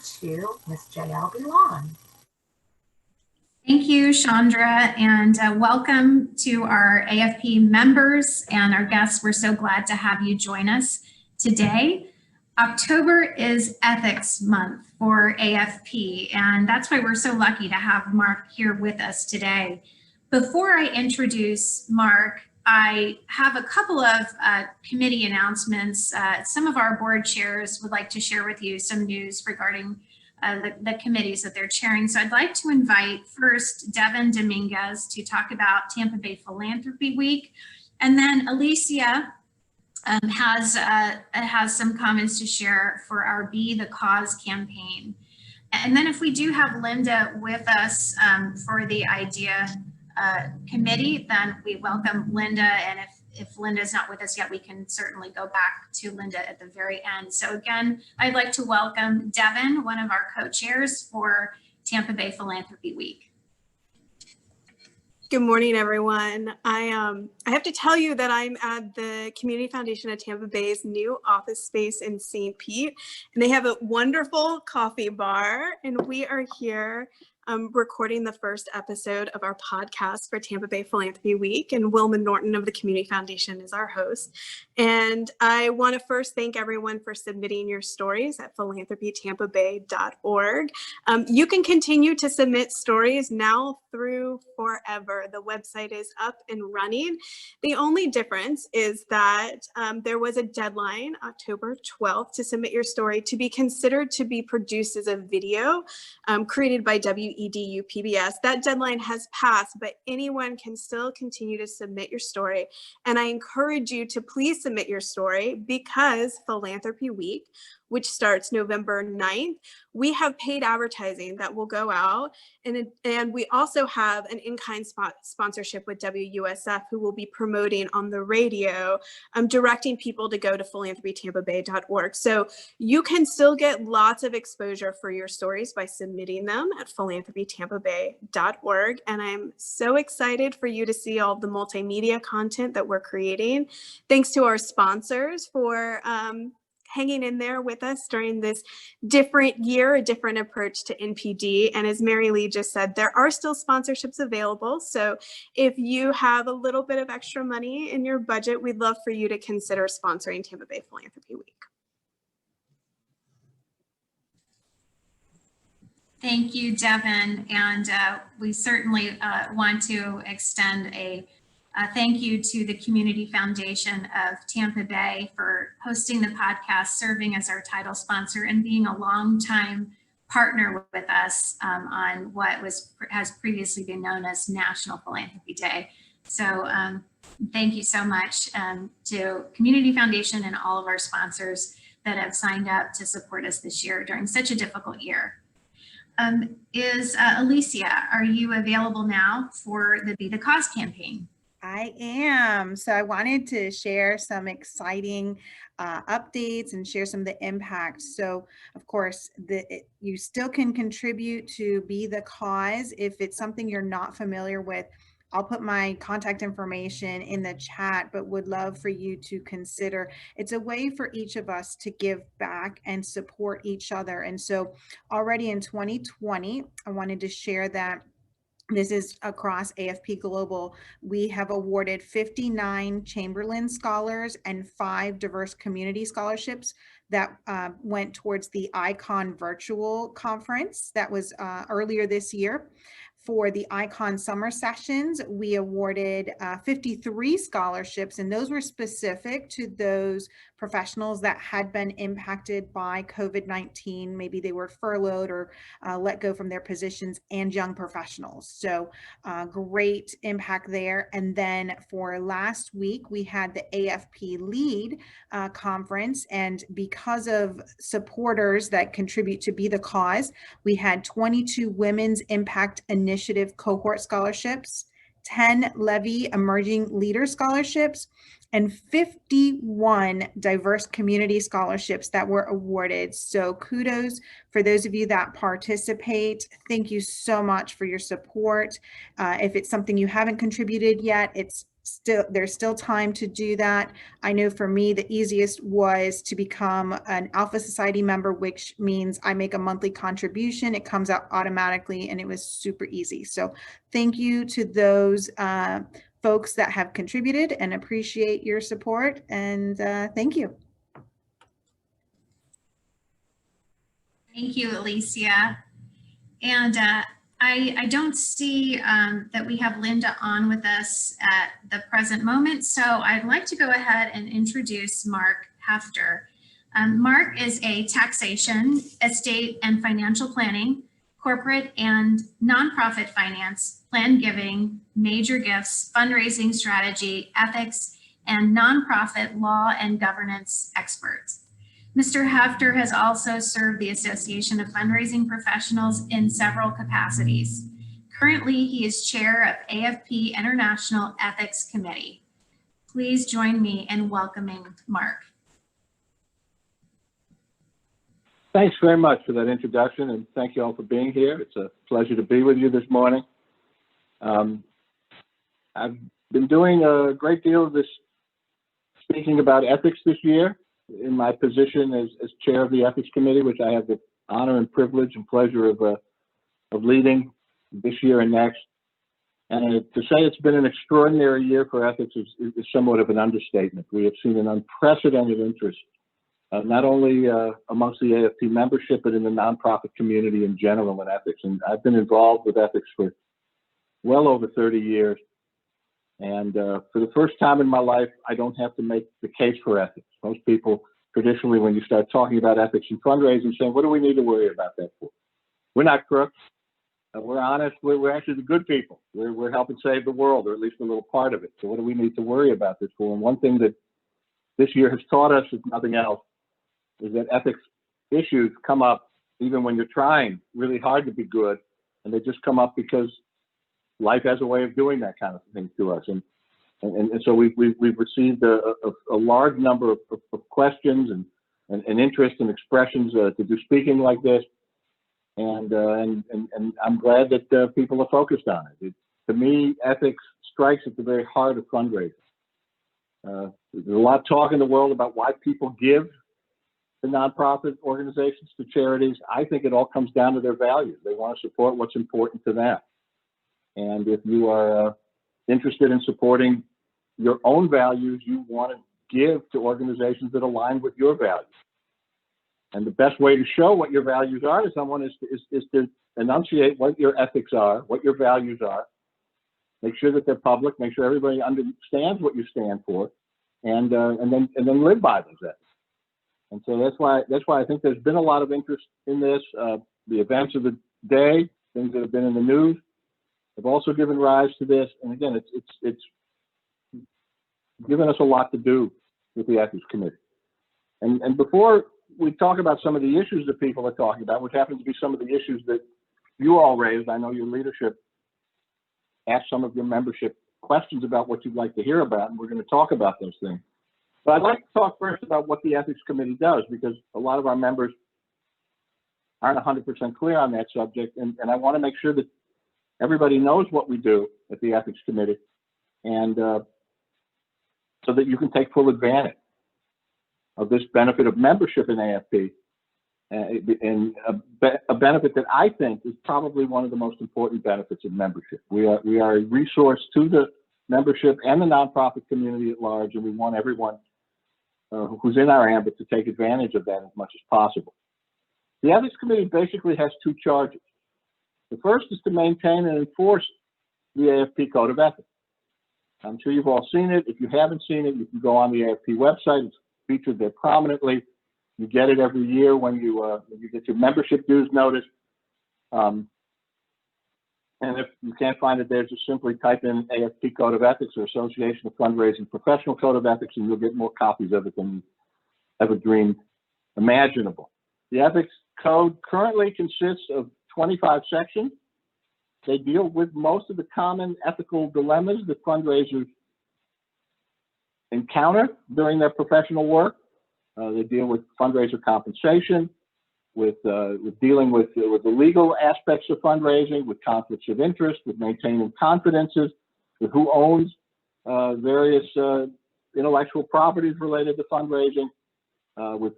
to Ms. J.L. Belon. Thank you, Chandra, and welcome to our AFP members and our guests. We're so glad to have you join us today. October is Ethics Month for AFP, and that's why we're so lucky to have Mark here with us today. Before I introduce Mark, I have a couple of committee announcements. Some of our board chairs would like to share with you some news regarding the committees that they're chairing. So I'd like to invite first Devin Dominguez to talk about Tampa Bay Philanthropy Week, and then Alicia has some comments to share for our Be the Cause campaign. And then if we do have Linda with us for the IDEA committee, then we welcome Linda. And if Linda's not with us yet, we can certainly go back to Linda at the very end. So again, I'd like to welcome Devin, one of our co-chairs for Tampa Bay Philanthropy Week. Good morning, everyone. I have to tell you that I'm at the Community Foundation of Tampa Bay's new office space in St. Pete, and they have a wonderful coffee bar, and we are here recording the first episode of our podcast for Tampa Bay Philanthropy Week, and Wilma Norton of the Community Foundation is our host. And I want to first thank everyone for submitting your stories at philanthropytampabay.org. You can continue to submit stories now through forever. The website is up and running. The only difference is that there was a deadline, October 12th, to submit your story to be considered to be produced as a video created by WEDU PBS. That deadline has passed, but anyone can still continue to submit your story. And I encourage you to please submit your story, because Philanthropy Week, which starts November 9th, we have paid advertising that will go out. And we also have an in-kind sponsorship with WUSF, who will be promoting on the radio, directing people to go to philanthropytampabay.org. So you can still get lots of exposure for your stories by submitting them at philanthropytampabay.org. And I'm so excited for you to see all the multimedia content that we're creating. Thanks to our sponsors for hanging in there with us during this different year, a different approach to NPD. And as Mary Lee just said, there are still sponsorships available. So if you have a little bit of extra money in your budget, we'd love for you to consider sponsoring Tampa Bay Philanthropy Week. Thank you, Devin. And we certainly want to extend a thank you to the Community Foundation of Tampa Bay for hosting the podcast, serving as our title sponsor, and being a longtime partner with us on what has previously been known as National Philanthropy Day. So thank you so much to Community Foundation and all of our sponsors that have signed up to support us this year during such a difficult year. Alicia, are you available now for the Be the Cause campaign? I am. So I wanted to share some exciting updates and share some of the impact. So of course, you still can contribute to Be the Cause. If it's something you're not familiar with, I'll put my contact information in the chat, but would love for you to consider. It's a way for each of us to give back and support each other. And so already in 2020, I wanted to share that this is across AFP Global. We have awarded 59 Chamberlain Scholars and 5 diverse community scholarships that went towards the ICON virtual conference that was earlier this year. For the ICON summer sessions, we awarded 53 scholarships, and those were specific to those professionals that had been impacted by COVID-19. Maybe they were furloughed or let go from their positions, and young professionals. So great impact there. And then for last week, we had the AFP Lead conference. And because of supporters that contribute to Be the Cause, we had 22 Women's Impact Initiative cohort scholarships, 10 Levy Emerging Leader scholarships, and 51 diverse community scholarships that were awarded. So kudos for those of you that participate. Thank you so much for your support. If it's something you haven't contributed yet, it's there's still time to do that. I know for me, the easiest was to become an Alpha Society member, which means I make a monthly contribution. It comes out automatically, and it was super easy. So thank you to those folks that have contributed, and appreciate your support. And thank you. Thank you, Alicia. And I don't see that we have Linda on with us at the present moment, so I'd like to go ahead and introduce Mark Hefter. Mark is a taxation, estate and financial planning, corporate and nonprofit finance, plan giving, major gifts, fundraising strategy, ethics, and nonprofit law and governance experts. Mr. Hefter has also served the Association of Fundraising Professionals in several capacities. Currently, he is chair of AFP International Ethics Committee. Please join me in welcoming Mark. Thanks very much for that introduction, and thank you all for being here. It's a pleasure to be with you this morning. I've been doing a great deal of this speaking about ethics this year in my position as chair of the Ethics Committee, which I have the honor and privilege and pleasure of leading this year and next. And to say it's been an extraordinary year for ethics is somewhat of an understatement. We have seen an unprecedented interest, not only amongst the AFP membership, but in the nonprofit community in general in ethics. And I've been involved with ethics for well over 30 years. And for the first time in my life, I don't have to make the case for ethics. Most people traditionally, when you start talking about ethics and fundraising, say, what do we need to worry about that for? We're not crooks. We're honest. We're actually the good people. We're helping save the world, or at least a little part of it. So what do we need to worry about this for? And one thing that this year has taught us, if nothing else, is that ethics issues come up even when you're trying really hard to be good, and they just come up because life has a way of doing that kind of thing to us. And so we've received a large number of questions and interest and expressions to do speaking like this. And I'm glad that people are focused on it. To me, ethics strikes at the very heart of fundraising. There's a lot of talk in the world about why people give to nonprofit organizations, to charities. I think it all comes down to their values. They want to support what's important to them. And if you are interested in supporting your own values, you want to give to organizations that align with your values. And the best way to show what your values are to someone is to enunciate what your ethics are, what your values are. Make sure that they're public. Make sure everybody understands what you stand for, and then live by those ethics. And so that's why I think there's been a lot of interest in this. The events of the day, things that have been in the news, have also given rise to this. And again, it's given us a lot to do with the Ethics Committee. And before we talk about some of the issues that people are talking about, which happen to be some of the issues that you all raised, I know your leadership asked some of your membership questions about what you'd like to hear about, and we're going to talk about those things. But I'd like to talk first about what the Ethics Committee does, because a lot of our members aren't 100% clear on that subject, and I want to make sure that everybody knows what we do at the Ethics Committee, and so that you can take full advantage of this benefit of membership in AFP, and a benefit that I think is probably one of the most important benefits of membership. We are a resource to the membership and the nonprofit community at large, and we want everyone who's in our ambit to take advantage of that as much as possible. The Ethics Committee basically has two charges. The first is to maintain and enforce the AFP Code of Ethics. I'm sure you've all seen it. If you haven't seen it, you can go on the AFP website. It's featured there prominently. You get it every year when you get your membership dues notice. And if you can't find it there, just simply type in AFP Code of Ethics or Association of Fundraising Professional Code of Ethics, and you'll get more copies of it than you ever dreamed imaginable. The Ethics Code currently consists of 25 sections. They deal with most of the common ethical dilemmas that fundraisers encounter during their professional work. They deal with fundraiser compensation, with dealing with the legal aspects of fundraising, with conflicts of interest, with maintaining confidences, with who owns various intellectual properties related to fundraising,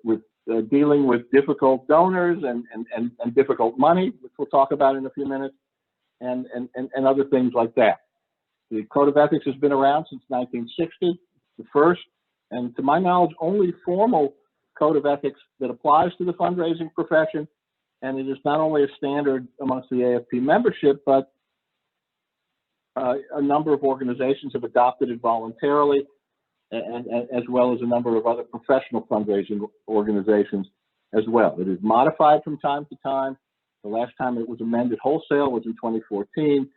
with dealing with difficult donors and difficult money, which we'll talk about in a few minutes, and other things like that. The Code of Ethics has been around since 1960, the first, and to my knowledge, only formal Code of Ethics that applies to the fundraising profession. And it is not only a standard amongst the AFP membership, but a number of organizations have adopted it voluntarily, and as well as a number of other professional fundraising organizations as well. It is modified from time to time. The last time it was amended wholesale was in 2014,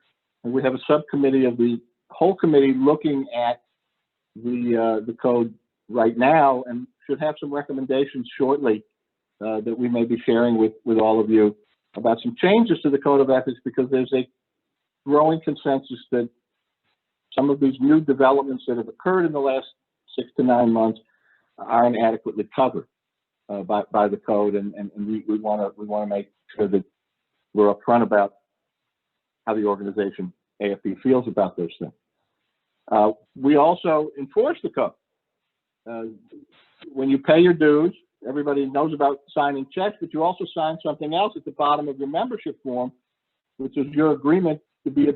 and we have a subcommittee of the whole committee looking at the code right now, and should have some recommendations shortly that we may be sharing with all of you about some changes to the Code of Ethics, because there's a growing consensus that some of these new developments that have occurred in the last 6 to 9 months aren't adequately covered by the code, and we want to make sure that we're upfront about how the organization AFP feels about those things. We also enforce the code. When you pay your dues, everybody knows about signing checks, but you also sign something else at the bottom of your membership form, which is your agreement to be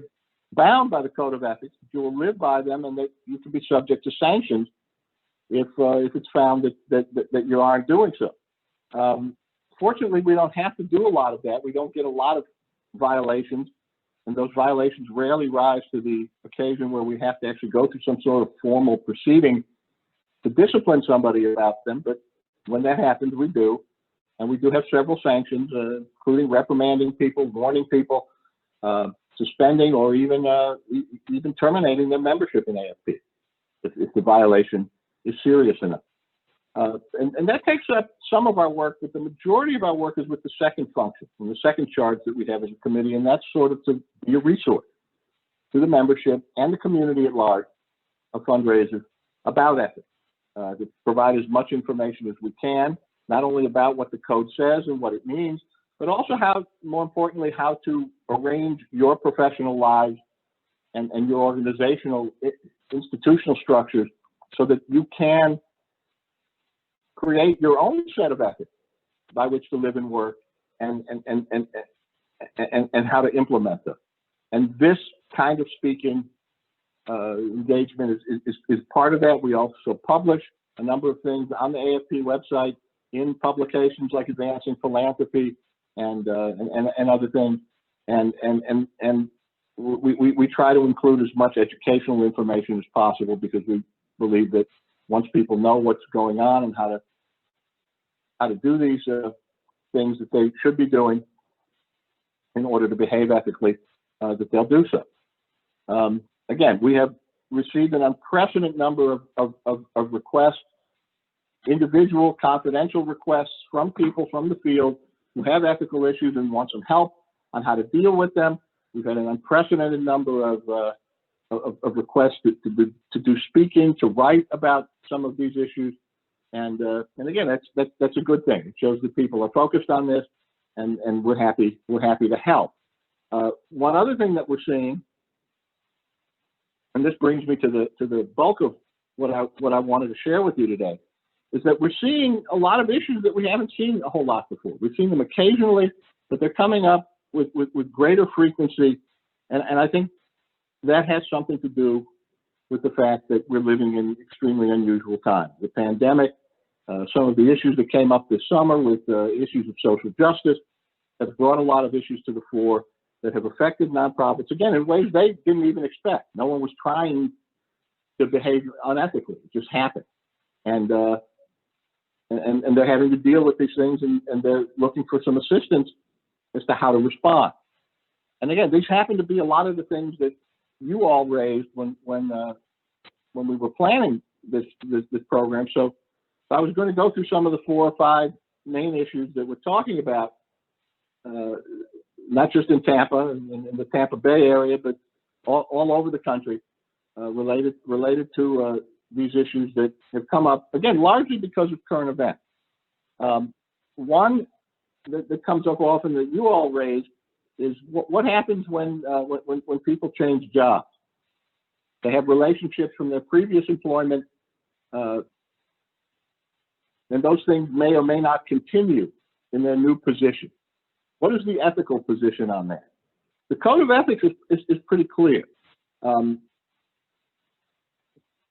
bound by the Code of Ethics, that you will live by them, and that you can be subject to sanctions if it's found that you aren't doing so. Fortunately, we don't have to do a lot of that. We don't get a lot of violations, and those violations rarely rise to the occasion where we have to actually go through some sort of formal proceeding to discipline somebody about them. But when that happens, we do. And we do have several sanctions, including reprimanding people, warning people, suspending, or even terminating their membership in AFP if the violation is serious enough. And that takes up some of our work, but the majority of our work is with the second function, and the second charge that we have as a committee, and that's sort of to be a resource to the membership and the community at large of fundraisers about ethics, to provide as much information as we can, not only about what the code says and what it means, but also how, more importantly, how to arrange your professional lives and your organizational, institutional structures so that you can create your own set of ethics by which to live and work, and how to implement them. And this kind of speaking engagement is part of that. We also publish a number of things on the AFP website in publications like Advancing Philanthropy and other things. And we try to include as much educational information as possible, because we believe that once people know what's going on and how to do these things that they should be doing in order to behave ethically, that they'll do so. Again, we have received an unprecedented number of requests, individual confidential requests from people from the field who have ethical issues and want some help on how to deal with them. We've had an unprecedented number of requests to do speaking, to write about some of these issues, and again, that's a good thing. It shows that people are focused on this, and we're happy to help. One other thing that we're seeing, and this brings me to the bulk of what I wanted to share with you today, is that we're seeing a lot of issues that we haven't seen a whole lot before. We've seen them occasionally, but they're coming up with greater frequency, and I think that has something to do with the fact that we're living in extremely unusual times. The pandemic, some of the issues that came up this summer with issues of social justice have brought a lot of issues to the fore that have affected nonprofits, again, in ways they didn't even expect. No one was trying to behave unethically. It just happened. And they're having to deal with these things, and they're looking for some assistance as to how to respond. And again, these happen to be a lot of the things that you all raised when we were planning this program. So if I was going to go through some of the 4 or 5 main issues that we're talking about, not just in Tampa and in the Tampa Bay area, but all over the country, related to these issues that have come up, again, largely because of current events. One that comes up often that you all raised is what happens when people change jobs. they have relationships from their previous employment, and those things may or may not continue in their new position. What is the ethical position on that? The Code of Ethics is pretty clear.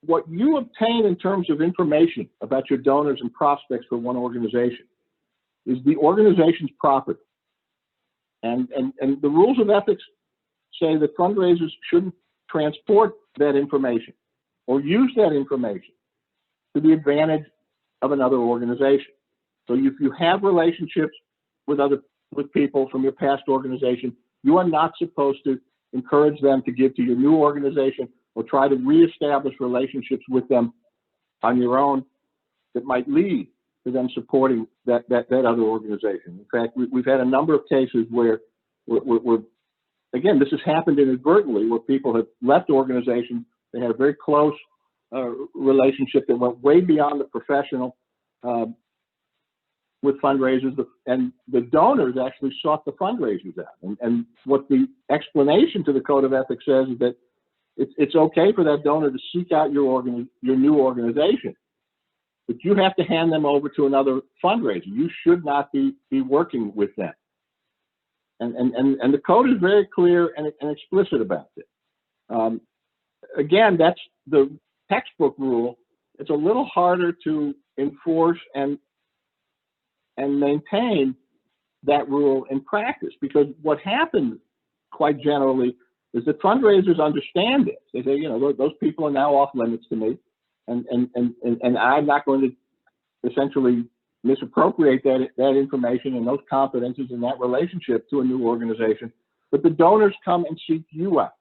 What you obtain in terms of information about your donors and prospects for one organization is the organization's property. And the rules of ethics say that fundraisers shouldn't transport that information or use that information to the advantage of another organization. So if you have relationships with people from your past organization, you are not supposed to encourage them to give to your new organization or try to reestablish relationships with them on your own that might lead to them supporting that other organization. In fact, we've had a number of cases where again, this has happened inadvertently, where people have left organizations. They had a very close relationship that went way beyond the professional with fundraisers, and the donors actually sought the fundraisers out. And what the explanation to the Code of Ethics says is that it's okay for that donor to seek out your new organization, but you have to hand them over to another fundraiser. You should not be working with them. And the code is very clear and explicit about it. Again, that's the textbook rule. It's a little harder to enforce and maintain that rule in practice, because what happens quite generally is that fundraisers understand this. They say, you know, those people are now off limits to me, and I'm not going to essentially misappropriate that information and those confidences in that relationship to a new organization. But the donors come and seek you out.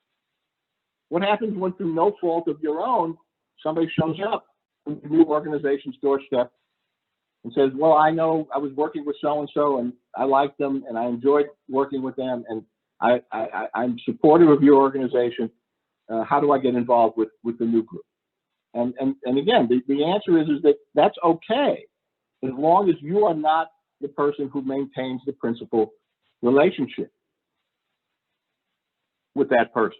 What happens when, through no fault of your own, somebody shows up on the new organization's doorstep and says, well, I know I was working with so-and-so and I liked them and I enjoyed working with them, and I'm supportive of your organization. How do I get involved with the new group? And again, the answer is that that's okay, as long as you are not the person who maintains the principal relationship with that person.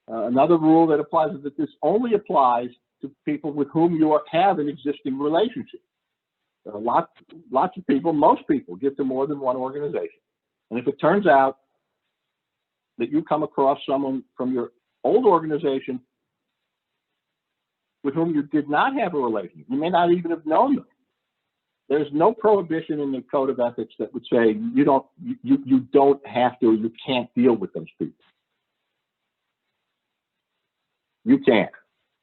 Another rule that applies is that this only applies to people with whom you have an existing relationship. Lots of people, most people, give to more than one organization. And if it turns out that you come across someone from your old organization with whom you did not have a relationship, you may not even have known them, there's no prohibition in the Code of Ethics that would say you don't have to, or you can't deal with those people. You can.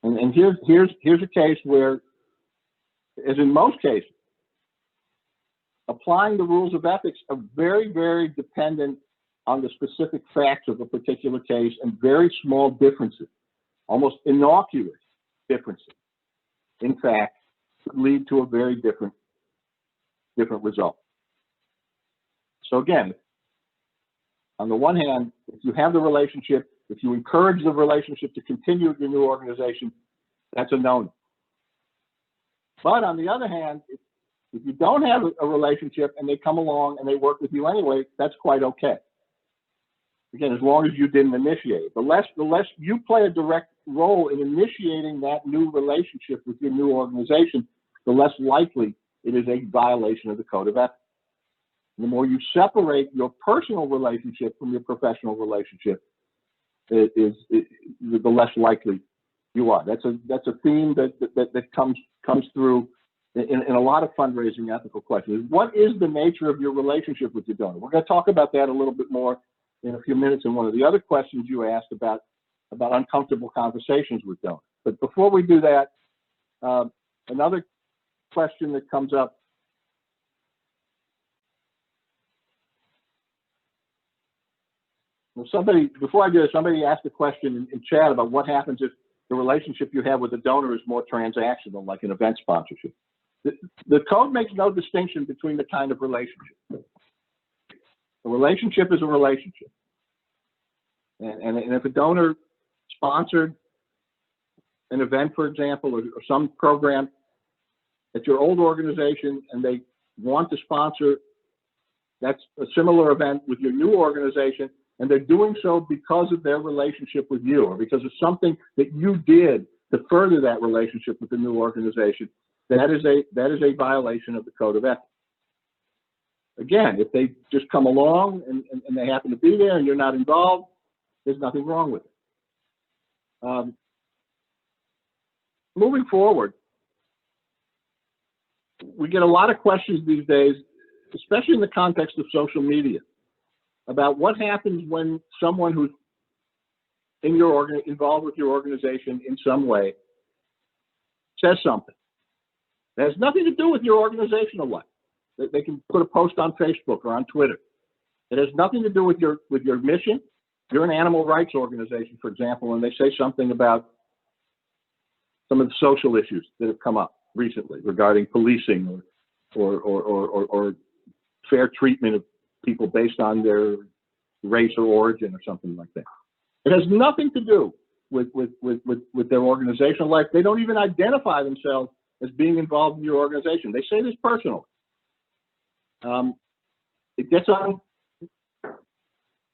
And here's a case where, as in most cases, applying the rules of ethics are very, very dependent on the specific facts of a particular case, and very small differences, almost innocuous differences, in fact, could lead to a very different result. So again, on the one hand, if you have the relationship, if you encourage the relationship to continue with your new organization, that's a no-no. But on the other hand, if you don't have a relationship and they come along and they work with you anyway, that's quite okay. Again, as long as you didn't initiate it. The less you play a direct role in initiating that new relationship with your new organization, the less likely it is a violation of the Code of Ethics. The more you separate your personal relationship from your professional relationship, the less likely you are. That's a theme that comes through in a lot of fundraising ethical questions. What is the nature of your relationship with your donor? We're going to talk about that a little bit more in a few minutes in one of the other questions you asked about uncomfortable conversations with donors. But before we do that, another question that comes up. Well, before I do this, somebody asked a question in chat about what happens if the relationship you have with a donor is more transactional, like an event sponsorship. The code makes no distinction between the kind of relationship. A relationship is a relationship. And if a donor sponsored an event, for example, or some program at your old organization, and they want to sponsor that's a similar event with your new organization, and they're doing so because of their relationship with you or because of something that you did to further that relationship with the new organization, that is a violation of the code of ethics. Again, if they just come along and they happen to be there and you're not involved, there's nothing wrong with it. Moving forward, we get a lot of questions these days, especially in the context of social media, about what happens when someone who's involved with your organization in some way says something that has nothing to do with your organizational life. They can put a post on Facebook or on Twitter. It has nothing to do with your mission. You're an animal rights organization, for example, and they say something about some of the social issues that have come up recently regarding policing or fair treatment of people based on their race or origin or something like that. It has nothing to do with their organizational life. They don't even identify themselves as being involved in your organization. They say this personally. It gets on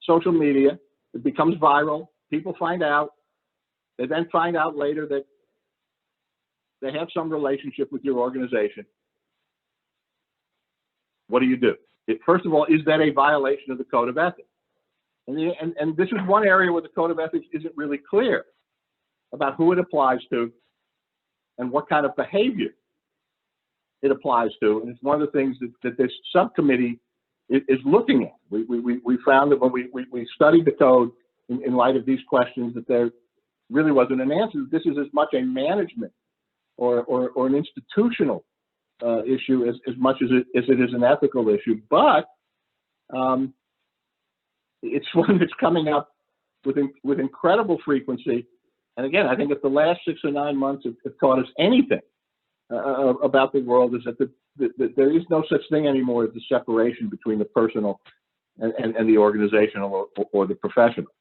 social media, it becomes viral, people find out, they then find out later that they have some relationship with your organization. What do? First of all, is that a violation of the code of ethics? And this is one area where the code of ethics isn't really clear about who it applies to and what kind of behavior it applies to. And it's one of the things that this subcommittee is looking at. We found that when we studied the code in light of these questions, that there really wasn't an answer. This is as much a management or an institutional issue as much as it is an ethical issue. But it's one that's coming up with incredible frequency. And again, I think if the last 6 or 9 months have taught us anything about the world, is that there is no such thing anymore as the separation between the personal and the organizational or the professional.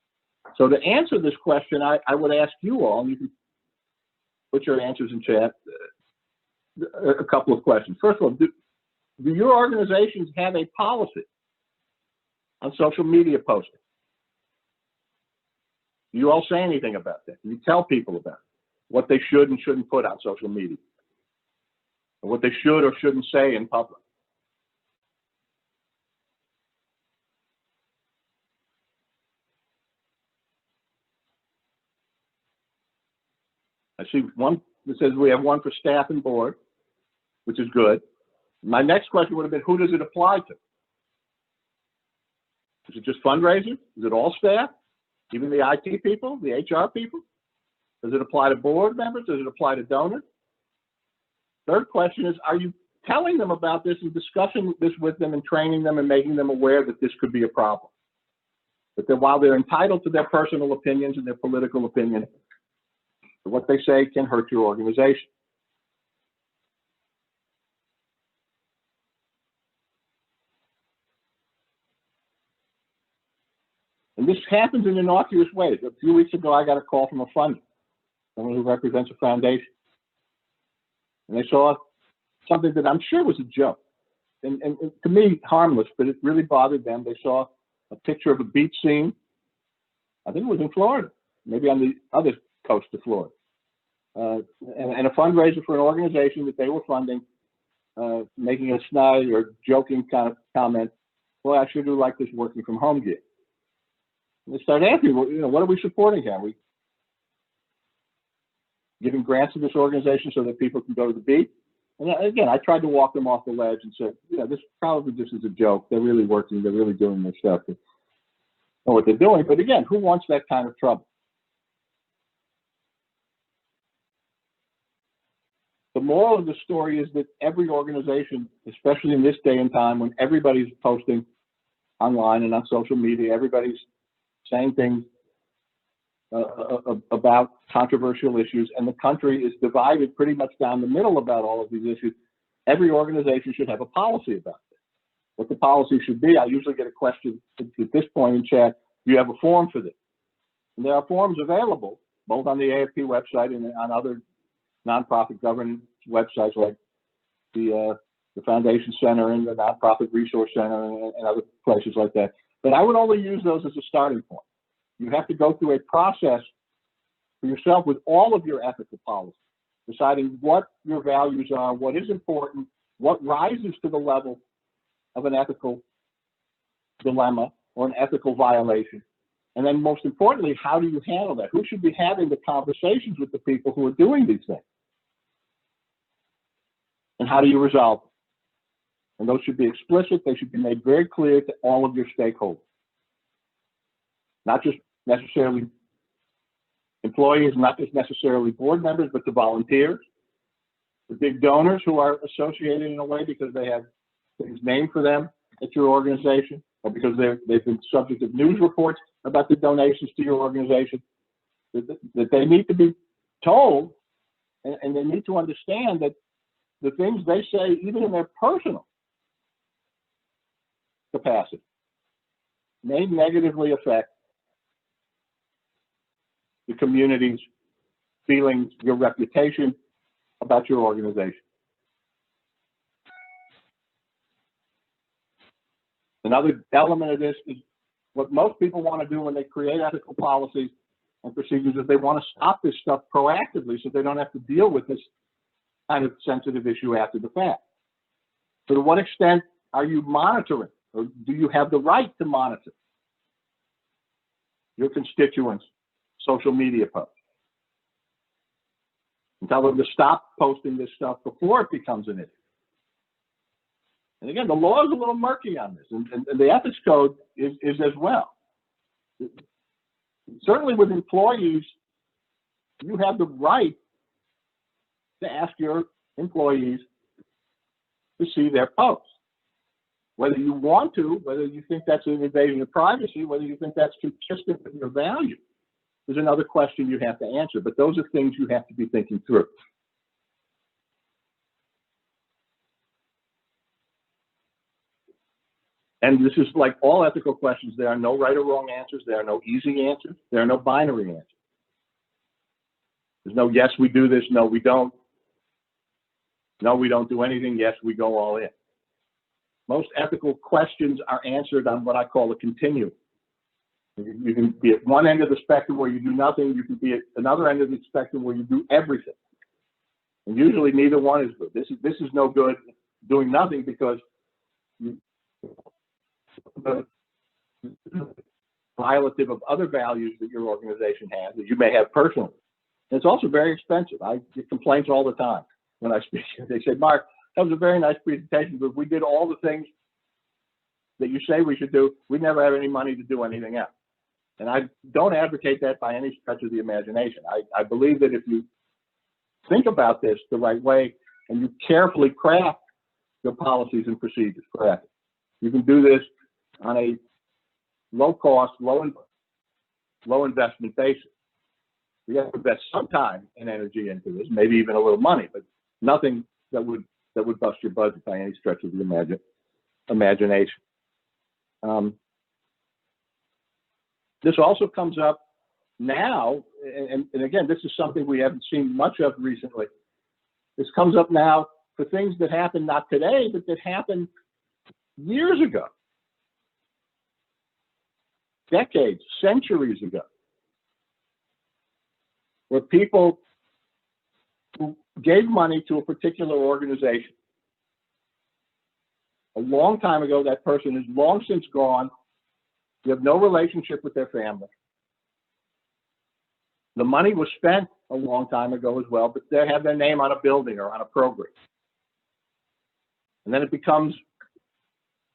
So to answer this question, I would ask you all, and you can put your answers in chat, a couple of questions. First of all, do your organizations have a policy on social media posting? Do you all say anything about that? Do you tell people about it? What they should and shouldn't put on social media? Or what they should or shouldn't say in public? I see one that says we have one for staff and board, which is good. My next question would have been, who does it apply to? Is it just fundraisers? Is it all staff? Even the IT people, the HR people? Does it apply to board members? Does it apply to donors? Third question is, are you telling them about this and discussing this with them and training them and making them aware that this could be a problem? That while they're entitled to their personal opinions and their political opinions, what they say can hurt your organization. And this happens in innocuous ways. A few weeks ago, I got a call from a funder, someone who represents a foundation. And they saw something that I'm sure was a joke. And to me, harmless, but it really bothered them. They saw a picture of a beach scene. I think it was in Florida, maybe on the other coast of Florida. And a fundraiser for an organization that they were funding, making a snide or joking kind of comment, well, I sure do like this working from home gig. And they started asking, well, what are we supporting here? Are we giving grants to this organization so that people can go to the beach? And again, I tried to walk them off the ledge and said, this probably just is a joke. They're really working. They're really doing their stuff. They know what they're doing. But again, who wants that kind of trouble? The moral of the story is that every organization, especially in this day and time when everybody's posting online and on social media, everybody's saying things about controversial issues, and the country is divided pretty much down the middle about all of these issues. Every organization should have a policy about this. What the policy should be, I usually get a question at this point in chat, do you have a form for this? And there are forms available, both on the AFP website and on other nonprofit governance websites like the Foundation Center and the Nonprofit Resource Center and other places like that. But I would only use those as a starting point. You have to go through a process for yourself with all of your ethical policies, deciding what your values are, what is important, what rises to the level of an ethical dilemma or an ethical violation. And then most importantly, how do you handle that? Who should be having the conversations with the people who are doing these things? And how do you resolve them? And those should be explicit. They should be made very clear to all of your stakeholders. Not just necessarily employees, not just necessarily board members, but to volunteers, the big donors who are associated in a way because they have things named for them at your organization, or because they've been subject of news reports about the donations to your organization, that they need to be told, and they need to understand that the things they say, even in their personal capacity, may negatively affect the community's feelings, your reputation about your organization. Another element of this is what most people want to do when they create ethical policies and procedures is they want to stop this stuff proactively so they don't have to deal with this kind of sensitive issue after the fact. So to what extent are you monitoring, or do you have the right to monitor your constituents' social media posts and tell them to stop posting this stuff before it becomes an issue? And again, the law is a little murky on this, and the ethics code is as well. Certainly with employees, you have the right to ask your employees to see their posts. Whether you want to, whether you think that's an invasion of privacy, whether you think that's consistent with your value, is another question you have to answer. But those are things you have to be thinking through. And this is like all ethical questions. There are no right or wrong answers. There are no easy answers. There are no binary answers. There's no yes, we do this, no, we don't. No, we don't do anything. Yes, we go all in. Most ethical questions are answered on what I call a continuum. You can be at one end of the spectrum where you do nothing. You can be at another end of the spectrum where you do everything. And usually neither one is good. This is no good doing nothing because violative of other values that your organization has that you may have personally. And it's also very expensive. I get complaints all the time when I speak. They say, Mark, that was a very nice presentation, but if we did all the things that you say we should do, we never have any money to do anything else. And I don't advocate that by any stretch of the imagination. I believe that if you think about this the right way and you carefully craft your policies and procedures for ethics, you can do this on a low cost, low investment basis. You have to invest some time and energy into this, maybe even a little money, but nothing that would bust your budget by any stretch of the imagination. This also comes up now, and again, this is something we haven't seen much of recently. This comes up now for things that happen not today, but that happened years ago, decades, centuries ago, where people who gave money to a particular organization. A long time ago, that person is long since gone. You have no relationship with their family. The money was spent a long time ago as well, but they have their name on a building or on a program. And then it becomes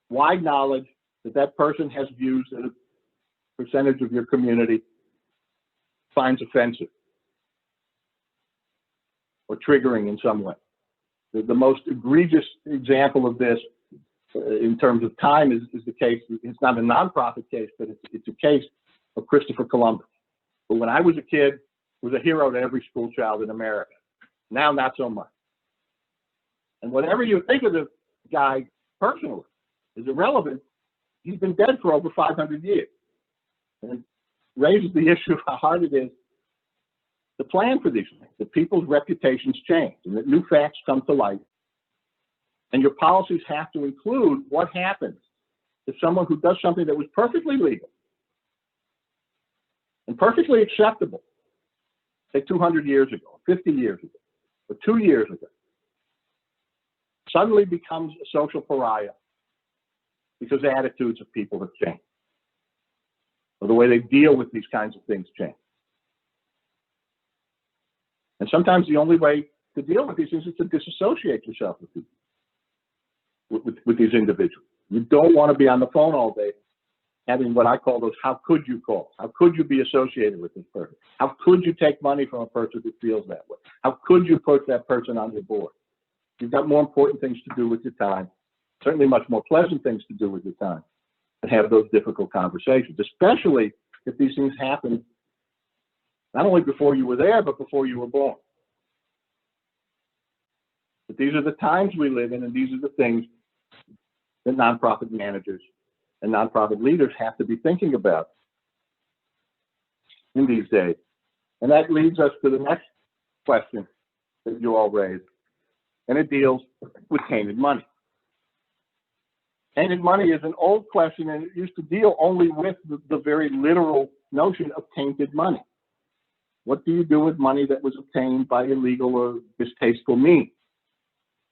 wide knowledge that that person has views that a percentage of your community finds offensive or triggering in some way. The most egregious example of this in terms of time is the case, it's not a nonprofit case, but it's a case of Christopher Columbus, who when I was a kid was a hero to every school child in America. Now, not so much. And whatever you think of the guy personally is irrelevant. He's been dead for over 500 years. And it raises the issue of how hard it is to plan for these things, that people's reputations change and that new facts come to light. And your policies have to include what happens to someone who does something that was perfectly legal and perfectly acceptable, say 200 years ago, 50 years ago, or 2 years ago, suddenly becomes a social pariah because the attitudes of people have changed, or the way they deal with these kinds of things change. And sometimes the only way to deal with these things is to disassociate yourself with people, with these individuals. You don't want to be on the phone all day having what I call those how could you calls. How could you be associated with this person? How could you take money from a person who feels that way? How could you put that person on your board? You've got more important things to do with your time, certainly much more pleasant things to do with your time, and have those difficult conversations, especially if these things happen not only before you were there, but before you were born. But these are the times we live in, and these are the things that nonprofit managers and nonprofit leaders have to be thinking about in these days. And that leads us to the next question that you all raised, and it deals with tainted money. Tainted money is an old question, and it used to deal only with the very literal notion of tainted money. What do you do with money that was obtained by illegal or distasteful means?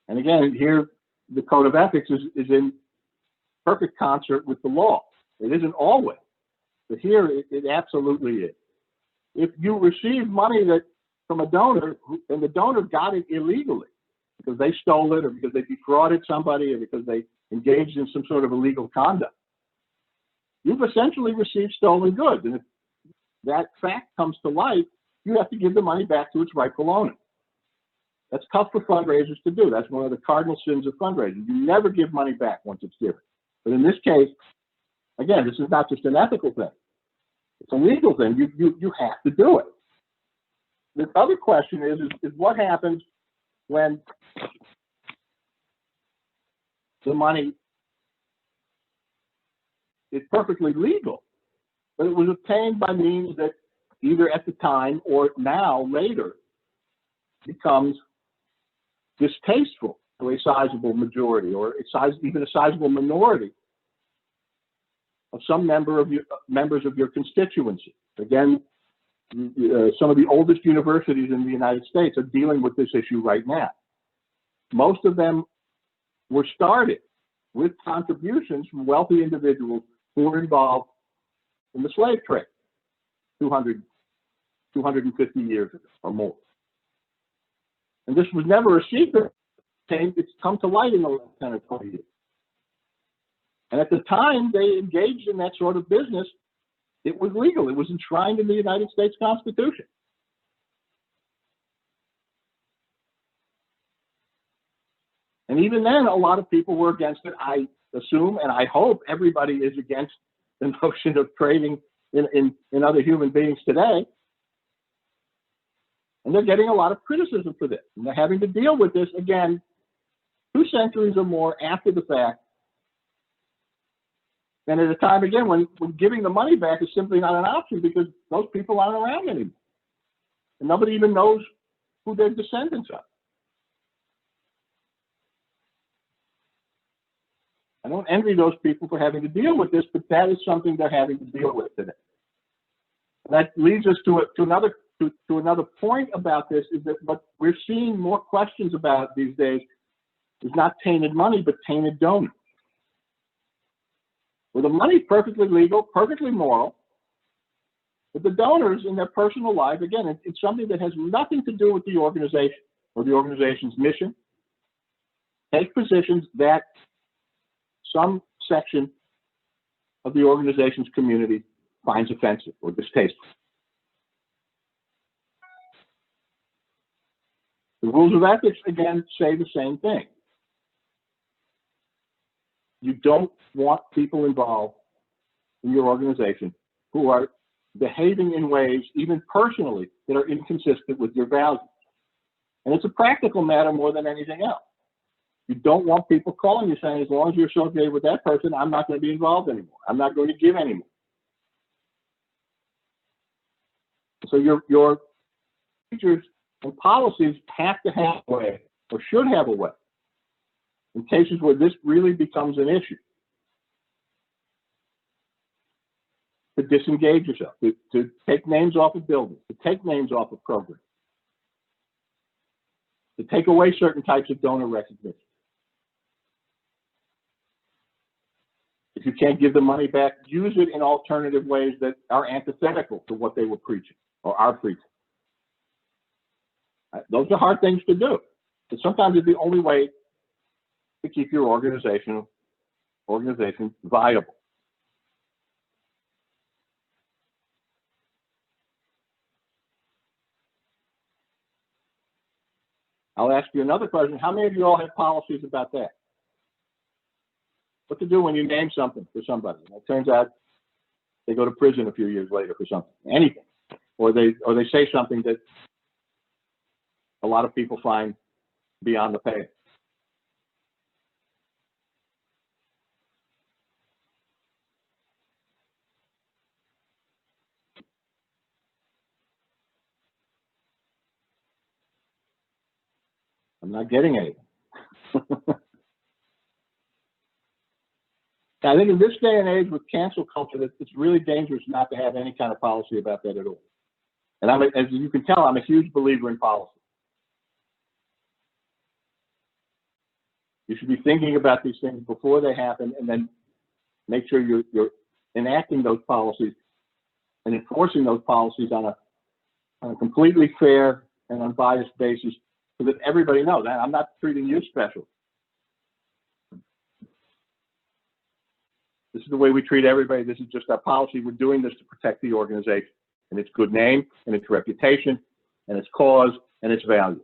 And again, here the code of ethics is in perfect concert with the law. It isn't always, but here it absolutely is. If you receive money from a donor and the donor got it illegally because they stole it or because they defrauded somebody or because they engaged in some sort of illegal conduct, you've essentially received stolen goods. And if that fact comes to light, you have to give the money back to its rightful owner. That's tough for fundraisers to do. That's one of the cardinal sins of fundraising. You never give money back once it's given. But in this case, again, this is not just an ethical thing. It's a legal thing. You have to do it. The other question is what happens when the money is perfectly legal, but it was obtained by means that either at the time or now, later, becomes distasteful to a sizable majority or even a sizable minority of some members of your constituency. Again, some of the oldest universities in the United States are dealing with this issue right now. Most of them were started with contributions from wealthy individuals who were involved in the slave trade 250 years ago or more. And this was never a secret. It's come to light in the last 10 or 20 years. And at the time they engaged in that sort of business, it was legal. It was enshrined in the United States Constitution. And even then, a lot of people were against it. I assume, and I hope everybody is against the notion of trading in other human beings today. And they're getting a lot of criticism for this. And they're having to deal with this, again, 2 centuries or more after the fact. And at a time, again, when giving the money back is simply not an option because those people aren't around anymore. And nobody even knows who their descendants are. I don't envy those people for having to deal with this, but that is something they're having to deal with today. And that leads us to another point about this, is that what we're seeing more questions about these days is not tainted money, but tainted donors. Well, the money's perfectly legal, perfectly moral, but the donors in their personal life, again, it's something that has nothing to do with the organization or the organization's mission, take positions that some section of the organization's community finds offensive or distasteful. The rules of ethics, again, say the same thing. You don't want people involved in your organization who are behaving in ways, even personally, that are inconsistent with your values. And it's a practical matter more than anything else. You don't want people calling you saying, as long as you're associated with that person, I'm not going to be involved anymore. I'm not going to give anymore. So your procedures and policies have to have a way, or should have a way, in cases where this really becomes an issue. disengage yourself, to take names off of buildings, to take names off of programs, to take away certain types of donor recognition. If you can't give the money back, use it in alternative ways that are antithetical to what they were preaching or are preaching. Those are hard things to do, but sometimes it's the only way to keep your organization viable. I'll ask you another question. How many of you all have policies about that? What to do when you name something for somebody? And it turns out they go to prison a few years later for something, anything, or they say something that a lot of people find beyond the pale. I'm not getting anything. I think in this day and age with cancel culture, it's really dangerous not to have any kind of policy about that at all. And as you can tell, I'm a huge believer in policy. You should be thinking about these things before they happen, and then make sure you're enacting those policies and enforcing those policies on a completely fair and unbiased basis, so that everybody knows that I'm not treating you special. This is the way we treat everybody. This is just our policy. We're doing this to protect the organization and its good name and its reputation and its cause and its value.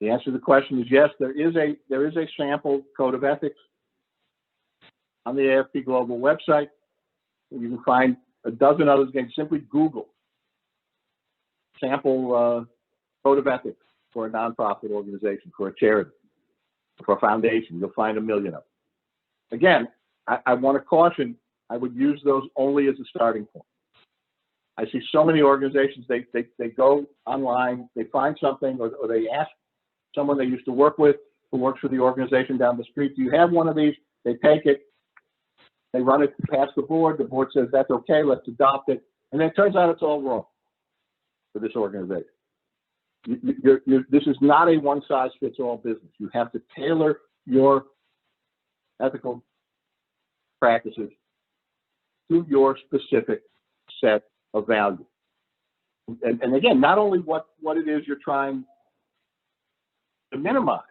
The answer to the question is yes, there is a sample code of ethics on the AFP Global website. You can find a dozen others. Again, simply Google sample code of ethics for a nonprofit organization, for a charity, for a foundation. You'll find a million of them. Again, I want to caution, I would use those only as a starting point. I see so many organizations, they go online, they find something, or they ask someone they used to work with who works for the organization down the street, do you have one of these? They take it, they run it past the board says that's okay, let's adopt it, and then it turns out it's all wrong for this organization. This is not a one-size-fits-all business. You have to tailor your ethical practices to your specific set of values. And again, not only what it is you're trying to minimize,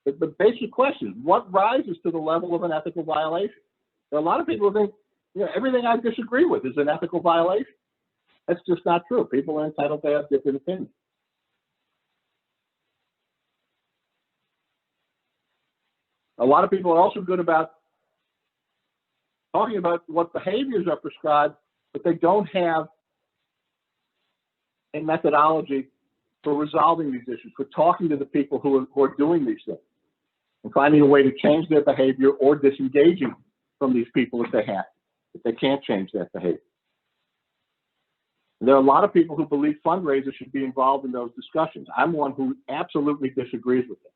but the basic question, what rises to the level of an ethical violation? There are a lot of people who think, everything I disagree with is an ethical violation. That's just not true. People are entitled to have different opinions. A lot of people are also good about talking about what behaviors are prescribed, but they don't have a methodology for resolving these issues, for talking to the people who are doing these things and finding a way to change their behavior or disengaging from these people if they can't change that behavior. And there are a lot of people who believe fundraisers should be involved in those discussions. I'm one who absolutely disagrees with them.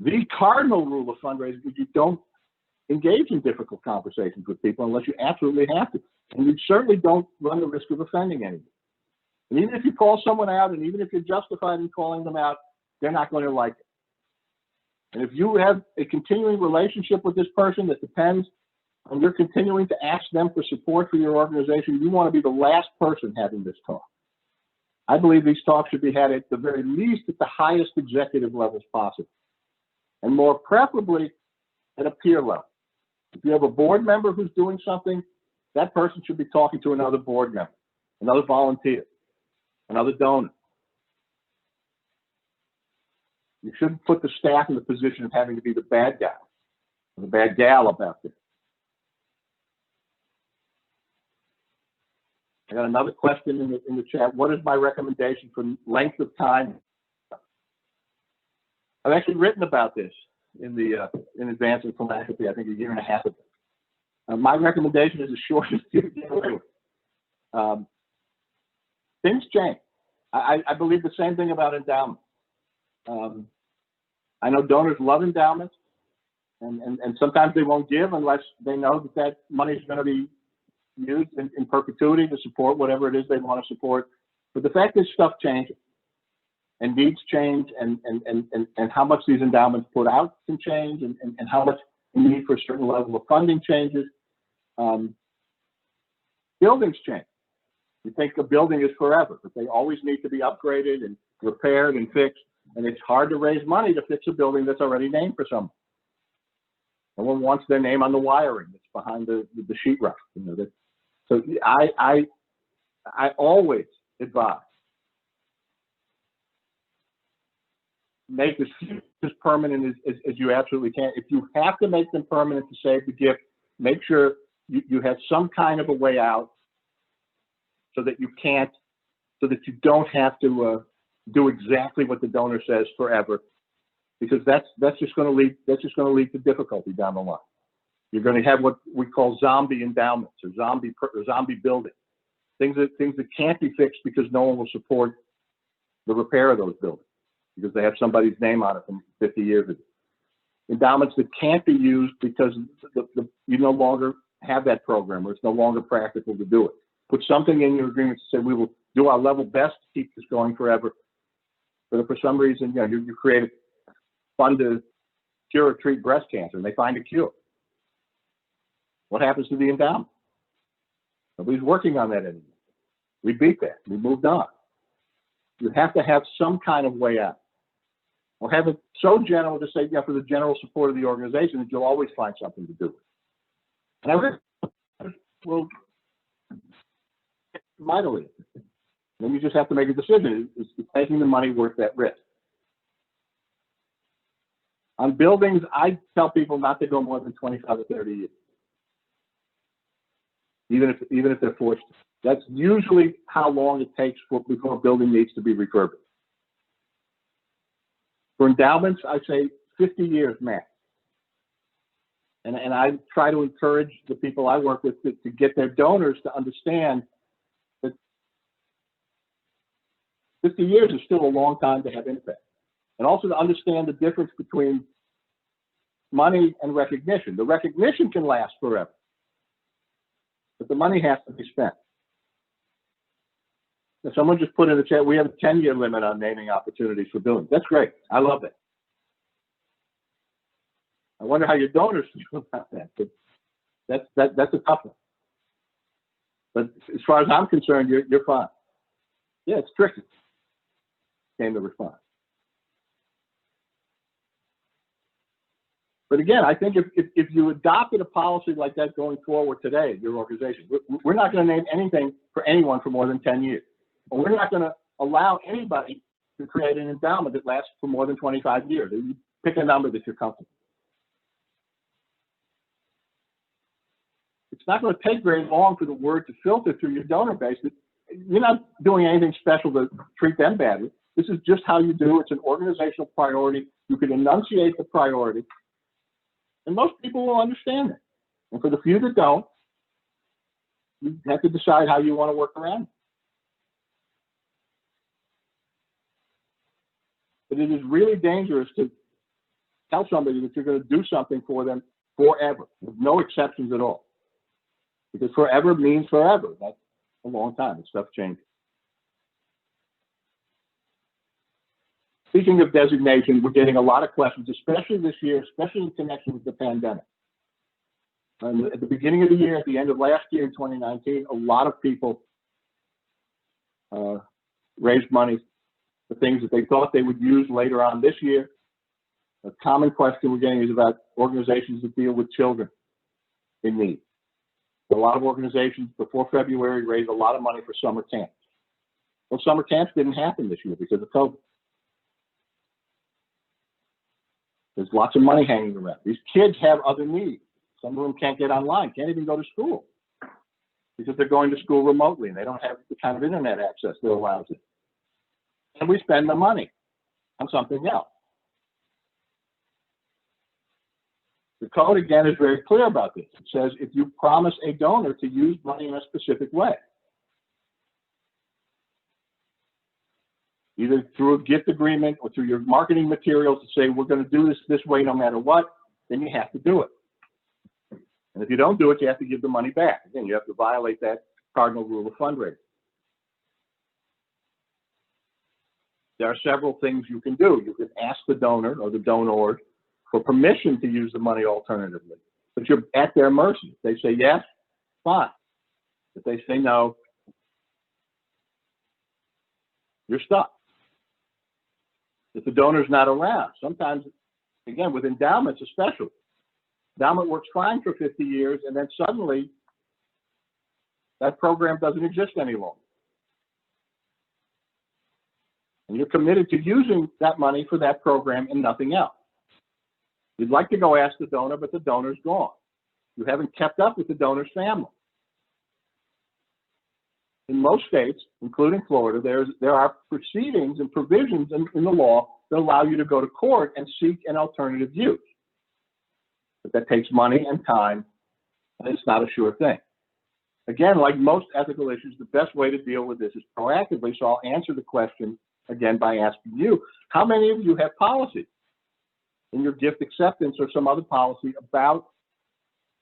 The cardinal rule of fundraising is you don't engage in difficult conversations with people unless you absolutely have to. And you certainly don't run the risk of offending anyone. And even if you call someone out, and even if you're justified in calling them out, they're not going to like it. And if you have a continuing relationship with this person that depends on your continuing to ask them for support for your organization, you want to be the last person having this talk. I believe these talks should be had at the very least at the highest executive levels possible, and more preferably at a peer level. If you have a board member who's doing something, that person should be talking to another board member, another volunteer, another donor. You shouldn't put the staff in the position of having to be the bad guy or the bad gal about this. I got another question in the chat. What is my recommendation for length of time? I've actually written about this in Advancing Philanthropy, I think 1.5 years ago. My recommendation is as short as you can get away with. Things change. I believe the same thing about endowments. I know donors love endowments. And sometimes they won't give unless they know that that money is going to be used in perpetuity to support whatever it is they want to support. But the fact is stuff changes and needs change, and how much these endowments put out can change, and how much the need for a certain level of funding changes. Buildings change. You think a building is forever, but they always need to be upgraded and repaired and fixed. And it's hard to raise money to fix a building that's already named for someone. No one wants their name on the wiring that's behind the sheetrock. You know, that, so I always advise, make this as permanent as you absolutely can. If you have to make them permanent to save the gift, make sure you have some kind of a way out, so that you don't have to do exactly what the donor says forever, because that's just going to lead to difficulty down the line. You're going to have what we call zombie endowments or zombie buildings, things that can't be fixed because no one will support the repair of those buildings because they have somebody's name on it from 50 years ago. Endowments that can't be used because you no longer have that program, or it's no longer practical to do it. Put something in your agreement to say we will do our level best to keep this going forever. But if for some reason, you know, you create a fund to cure or treat breast cancer and they find a cure, what happens to the endowment? Nobody's working on that anymore. We beat that. We moved on. You have to have some kind of way out, or have it so general to say, yeah, for the general support of the organization that you'll always find something to do. And I will mightily. Then you just have to make a decision. Is taking the money worth that risk? On buildings, I tell people not to go more than 25 or 30 years, even if they're forced to. That's usually how long it takes before a building needs to be refurbished. For endowments, I say 50 years max. And I try to encourage the people I work with to get their donors to understand that 50 years is still a long time to have impact. And also to understand the difference between money and recognition. The recognition can last forever, but the money has to be spent. Now, someone just put in the chat, we have a 10-year limit on naming opportunities for buildings. That's great. I love that. I wonder how your donors feel about that. But that's a tough one. But as far as I'm concerned, you're fine. Yeah, it's tricky. Came the response. But again, I think if you adopted a policy like that going forward today, your organization, we're not going to name anything for anyone for more than 10 years. Or we're not going to allow anybody to create an endowment that lasts for more than 25 years. You pick a number that you're comfortable. It's not going to take very long for the word to filter through your donor base. You're not doing anything special to treat them badly. This is just how you do it. It's an organizational priority. You can enunciate the priority, and most people will understand it. And for the few that don't, you have to decide how you want to work around it. But it is really dangerous to tell somebody that you're going to do something for them forever, with no exceptions at all. Because forever means forever. That's a long time, and stuff changes. Speaking of designation, we're getting a lot of questions, especially this year, especially in connection with the pandemic. At the beginning of the year, at the end of last year in 2019, a lot of people raised money for things that they thought they would use later on this year. A common question we're getting is about organizations that deal with children in need. A lot of organizations before February raised a lot of money for summer camps. Well, summer camps didn't happen this year because of COVID. There's lots of money hanging around. These kids have other needs. Some of them can't get online, can't even go to school because they're going to school remotely and they don't have the kind of internet access that allows it. And we spend the money on something else. The code, again, is very clear about this. It says if you promise a donor to use money in a specific way, either through a gift agreement or through your marketing materials to say, we're going to do this way no matter what, then you have to do it. And if you don't do it, you have to give the money back. Again, you have to violate that cardinal rule of fundraising. There are several things you can do. You can ask the donor or the donor for permission to use the money alternatively, but you're at their mercy. If they say yes, fine. If they say no, you're stuck. If the donor's not around, sometimes, again, with endowments especially, endowment works fine for 50 years, and then suddenly that program doesn't exist any longer. And you're committed to using that money for that program and nothing else. You'd like to go ask the donor, but the donor's gone. You haven't kept up with the donor's family. In most states, including Florida, there are proceedings and provisions in the law that allow you to go to court and seek an alternative use. But that takes money and time, and it's not a sure thing. Again, like most ethical issues, the best way to deal with this is proactively, so I'll answer the question again by asking you, how many of you have policy in your gift acceptance or some other policy about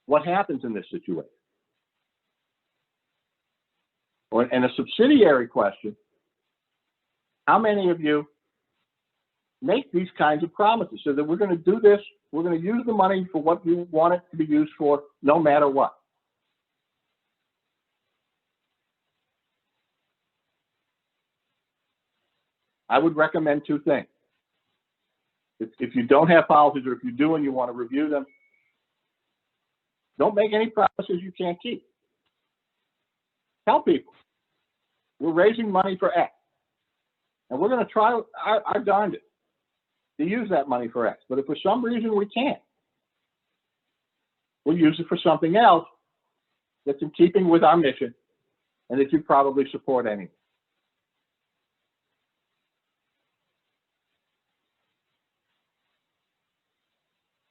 what happens in this situation? And a subsidiary question, how many of you make these kinds of promises so that we're going to do this, we're going to use the money for what you want it to be used for, no matter what? I would recommend two things. If you don't have policies, or if you do and you want to review them, don't make any promises you can't keep. Tell people, we're raising money for X, and we're going to try our darndest to use that money for X. But if for some reason we can't, we'll use it for something else that's in keeping with our mission and that you probably support anyway.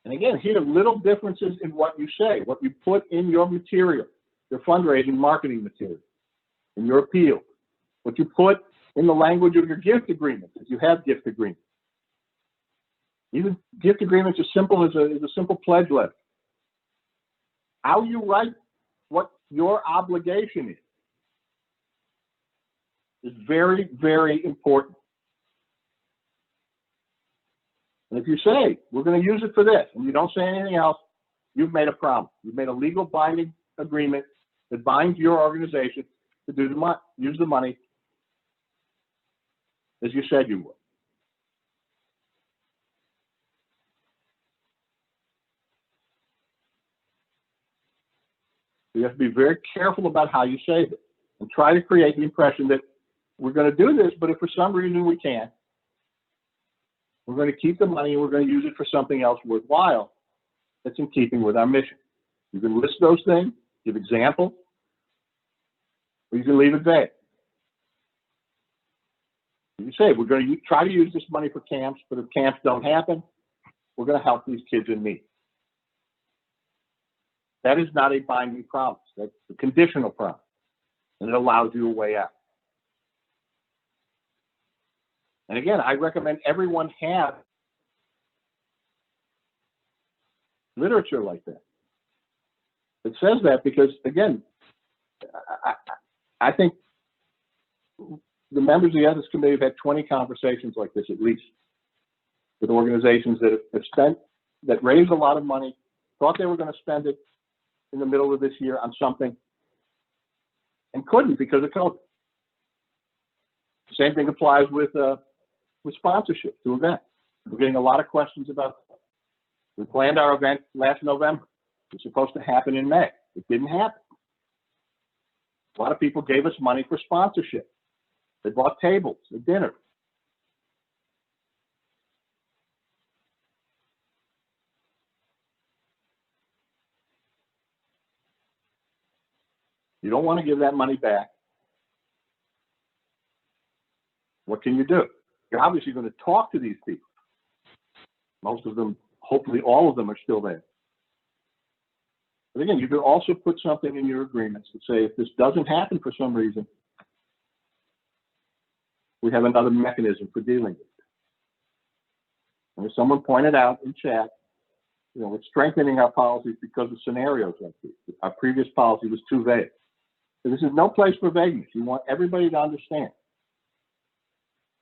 And again, here are little differences in what you say, what you put in your material, your fundraising marketing material, in your appeal, what you put in the language of your gift agreements, if you have gift agreements. Even gift agreements as simple as a simple pledge letter. How you write what your obligation is very, very important. And if you say, we're going to use it for this, and you don't say anything else, you've made a promise. You've made a legal binding agreement that binds your organization to do use the money as you said you would. You have to be very careful about how you say this and try to create the impression that we're going to do this, but if for some reason we can't, we're going to keep the money and we're going to use it for something else worthwhile that's in keeping with our mission. You can list those things, give examples, or you can leave it vague. You say, we're going to try to use this money for camps, but if camps don't happen, we're going to help these kids in need. That is not a binding promise. That's a conditional promise, and it allows you a way out. And again, I recommend everyone have literature like that. It says that because, again, I think the members of the Ethics Committee have had 20 conversations like this at least with organizations that that raised a lot of money, thought they were going to spend it in the middle of this year on something, and couldn't because of COVID. Same thing applies with sponsorship to events. We're getting a lot of questions about that. We planned our event last November. It was supposed to happen in May. It didn't happen. A lot of people gave us money for sponsorship. They bought tables and dinner. You don't want to give that money back. What can you do? You're obviously going to talk to these people. Most of them, hopefully all of them, are still there. But again, you could also put something in your agreements to say, if this doesn't happen for some reason, we have another mechanism for dealing with it. And as someone pointed out in chat, we're strengthening our policies because of scenarios like these. Our previous policy was too vague. So this is no place for vagueness. You want everybody to understand.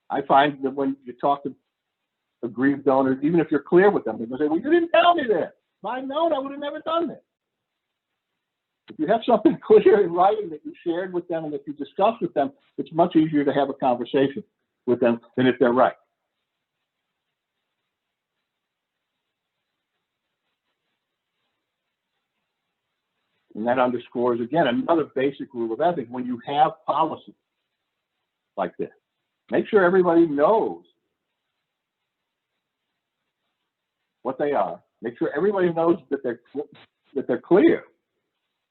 I find that when you talk to aggrieved donors, even if you're clear with them, they'll say, well, you didn't tell me this. If I'd known, I would have never done this. If you have something clear in writing that you shared with them and that you discussed with them, it's much easier to have a conversation with them than if they're right. And that underscores, again, another basic rule of ethics. When you have policies like this, make sure everybody knows what they are. Make sure everybody knows that they're clear.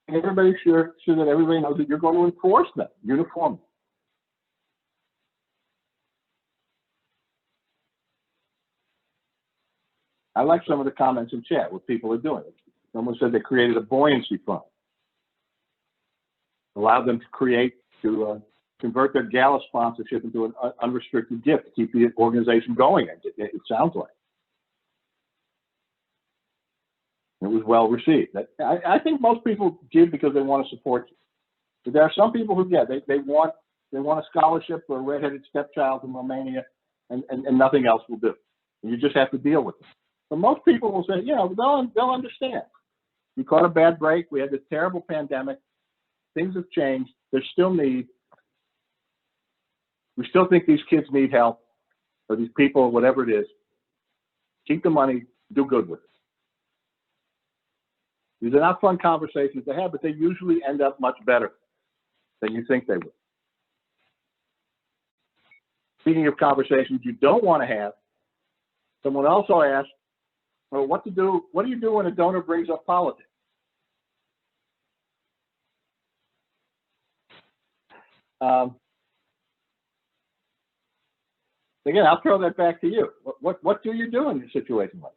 And everybody sure that everybody knows that you're going to enforce them uniformly. I like some of the comments in chat, what people are doing. Someone said they created a buoyancy fund. Allowed them to convert their gala sponsorship into an unrestricted gift to keep the organization going, it sounds like. It was well received. I think most people give because they want to support you. But there are some people who, yeah, they want a scholarship for a redheaded stepchild from Romania, and nothing else will do. And you just have to deal with it. But most people will say, you know, they'll understand. You caught a bad break. We had this terrible pandemic. Things have changed. There's still need. We still think these kids need help, or these people, whatever it is. Keep the money. Do good with it. These are not fun conversations to have, but they usually end up much better than you think they would. Speaking of conversations you don't want to have, someone also asked, well, what do you do when a donor brings up politics? Again, I'll throw that back to you. What do you do in a situation like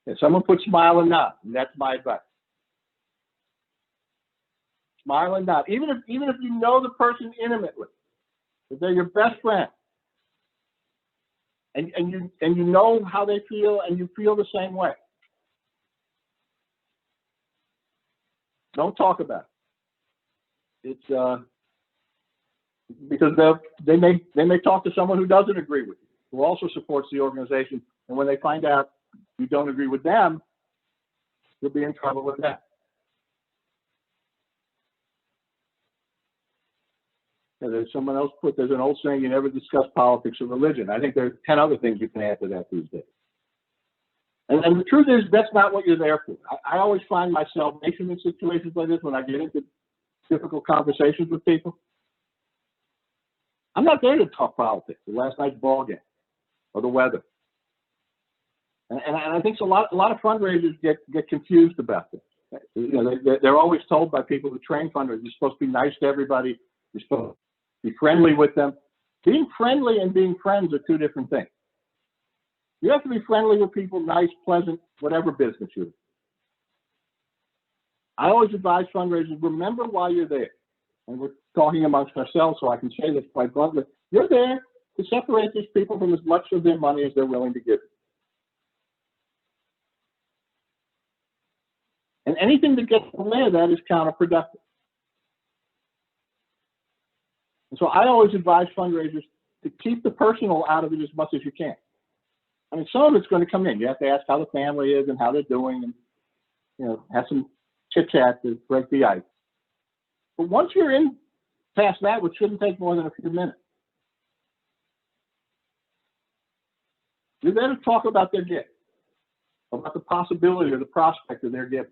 that? If someone puts smile and nod, and that's my advice. Smile and nod. Even if you know the person intimately, if they're your best friend, and you know how they feel and you feel the same way. Don't talk about it. It's because they may talk to someone who doesn't agree with you, who also supports the organization, and when they find out you don't agree with them, you'll be in trouble with that. There's someone else there's an old saying, you never discuss politics or religion. I think there's 10 other things you can add to that these days. And the truth is, that's not what you're there for. I always find myself making in situations like this when I get into difficult conversations with people. I'm not there to talk politics, the last night's ball game, or the weather. And I think a lot of fundraisers get confused about this. You know, they're always told by people who train fundraisers, you're supposed to be nice to everybody. You're supposed to be friendly with them. Being friendly and being friends are two different things. You have to be friendly with people, nice, pleasant, whatever business you're in. I always advise fundraisers, remember why you're there. And we're talking amongst ourselves, so I can say this quite bluntly. You're there to separate these people from as much of their money as they're willing to give. And anything that gets from there, that is counterproductive. And so I always advise fundraisers to keep the personal out of it as much as you can. I mean, some of it's going to come in. You have to ask how the family is and how they're doing, and have some chit chat to break the ice. But once you're in past that, which shouldn't take more than a few minutes, you're there to talk about their gift, about the possibility or the prospect of their gift.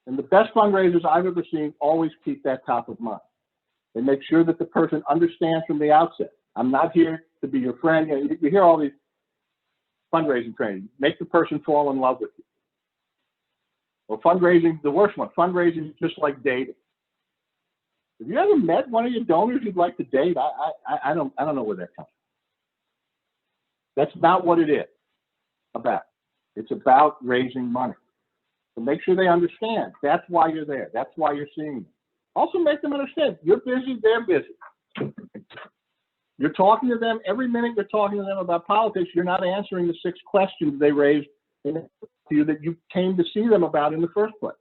And the best fundraisers I've ever seen always keep that top of mind. They make sure that the person understands from the outset. I'm not here to be your friend. You hear all these fundraising training. Make the person fall in love with you. Well, fundraising, the worst one, fundraising is just like dating. Have you ever met one of your donors you'd like to date? I don't know where that comes from. That's not what it is about. It's about raising money. So make sure they understand. That's why you're there. That's why you're seeing them. Also make them understand you're busy, they're busy. You're talking to them every minute. You're talking to them about politics. You're not answering the 6 questions they raised to you that you came to see them about in the first place.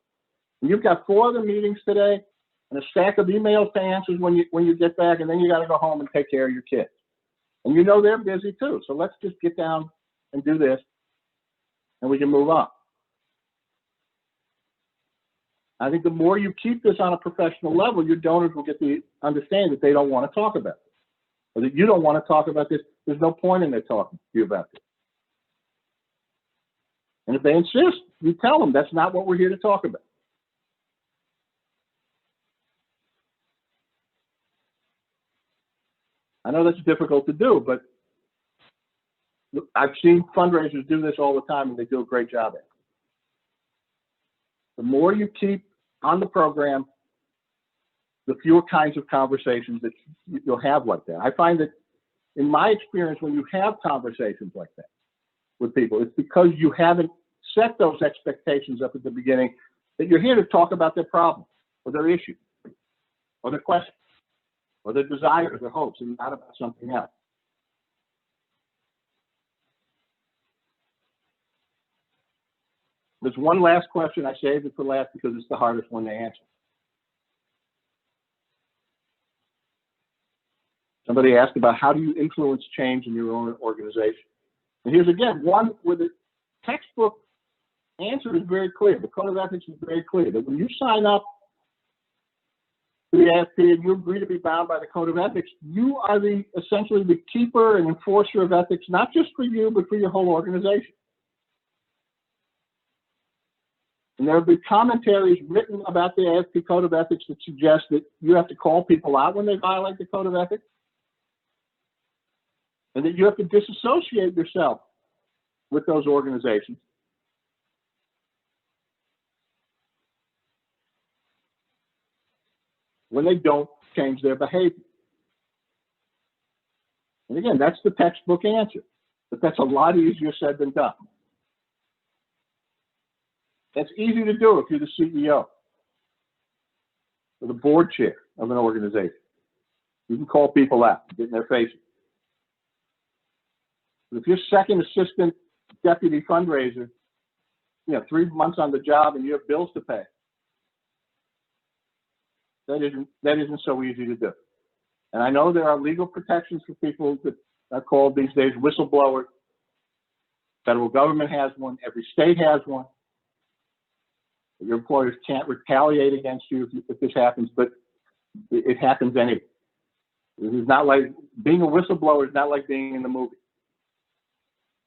And you've got 4 other meetings today and a stack of emails to answer when you get back, and then you got to go home and take care of your kids. And you know they're busy too. So let's just get down and do this, and we can move on. I think the more you keep this on a professional level, your donors will get to understand that they don't want to talk about this, or that you don't want to talk about this. There's no point in their talking to you about this. And if they insist, you tell them that's not what we're here to talk about. I know that's difficult to do, but I've seen fundraisers do this all the time, and they do a great job at it. The more you keep on the program, the fewer kinds of conversations that you'll have like that. I find that in my experience, when you have conversations like that with people, it's because you haven't set those expectations up at the beginning that you're here to talk about their problems or their issues or their questions or their desires or hopes, and not about something else. There's one last question. I saved it for last because it's the hardest one to answer. Somebody asked about how do you influence change in your own organization? And here's again one where the textbook answer is very clear. The Code of Ethics is very clear that when you sign up to the AFP and you agree to be bound by the Code of Ethics, you are essentially the keeper and enforcer of ethics, not just for you, but for your whole organization. And there have been commentaries written about the AFP Code of Ethics that suggest that you have to call people out when they violate the Code of Ethics, and that you have to disassociate yourself with those organizations when they don't change their behavior. And again, that's the textbook answer, but that's a lot easier said than done. That's easy to do if you're the CEO or the board chair of an organization. You can call people out, get in their faces. But if you're second assistant deputy fundraiser, 3 months on the job and you have bills to pay, that isn't so easy to do. And I know there are legal protections for people that are called these days whistleblowers. Federal government has one. Every state has one. Your employers can't retaliate against you if this happens, but it happens anyway. It's not like being a whistleblower is not like being in the movie.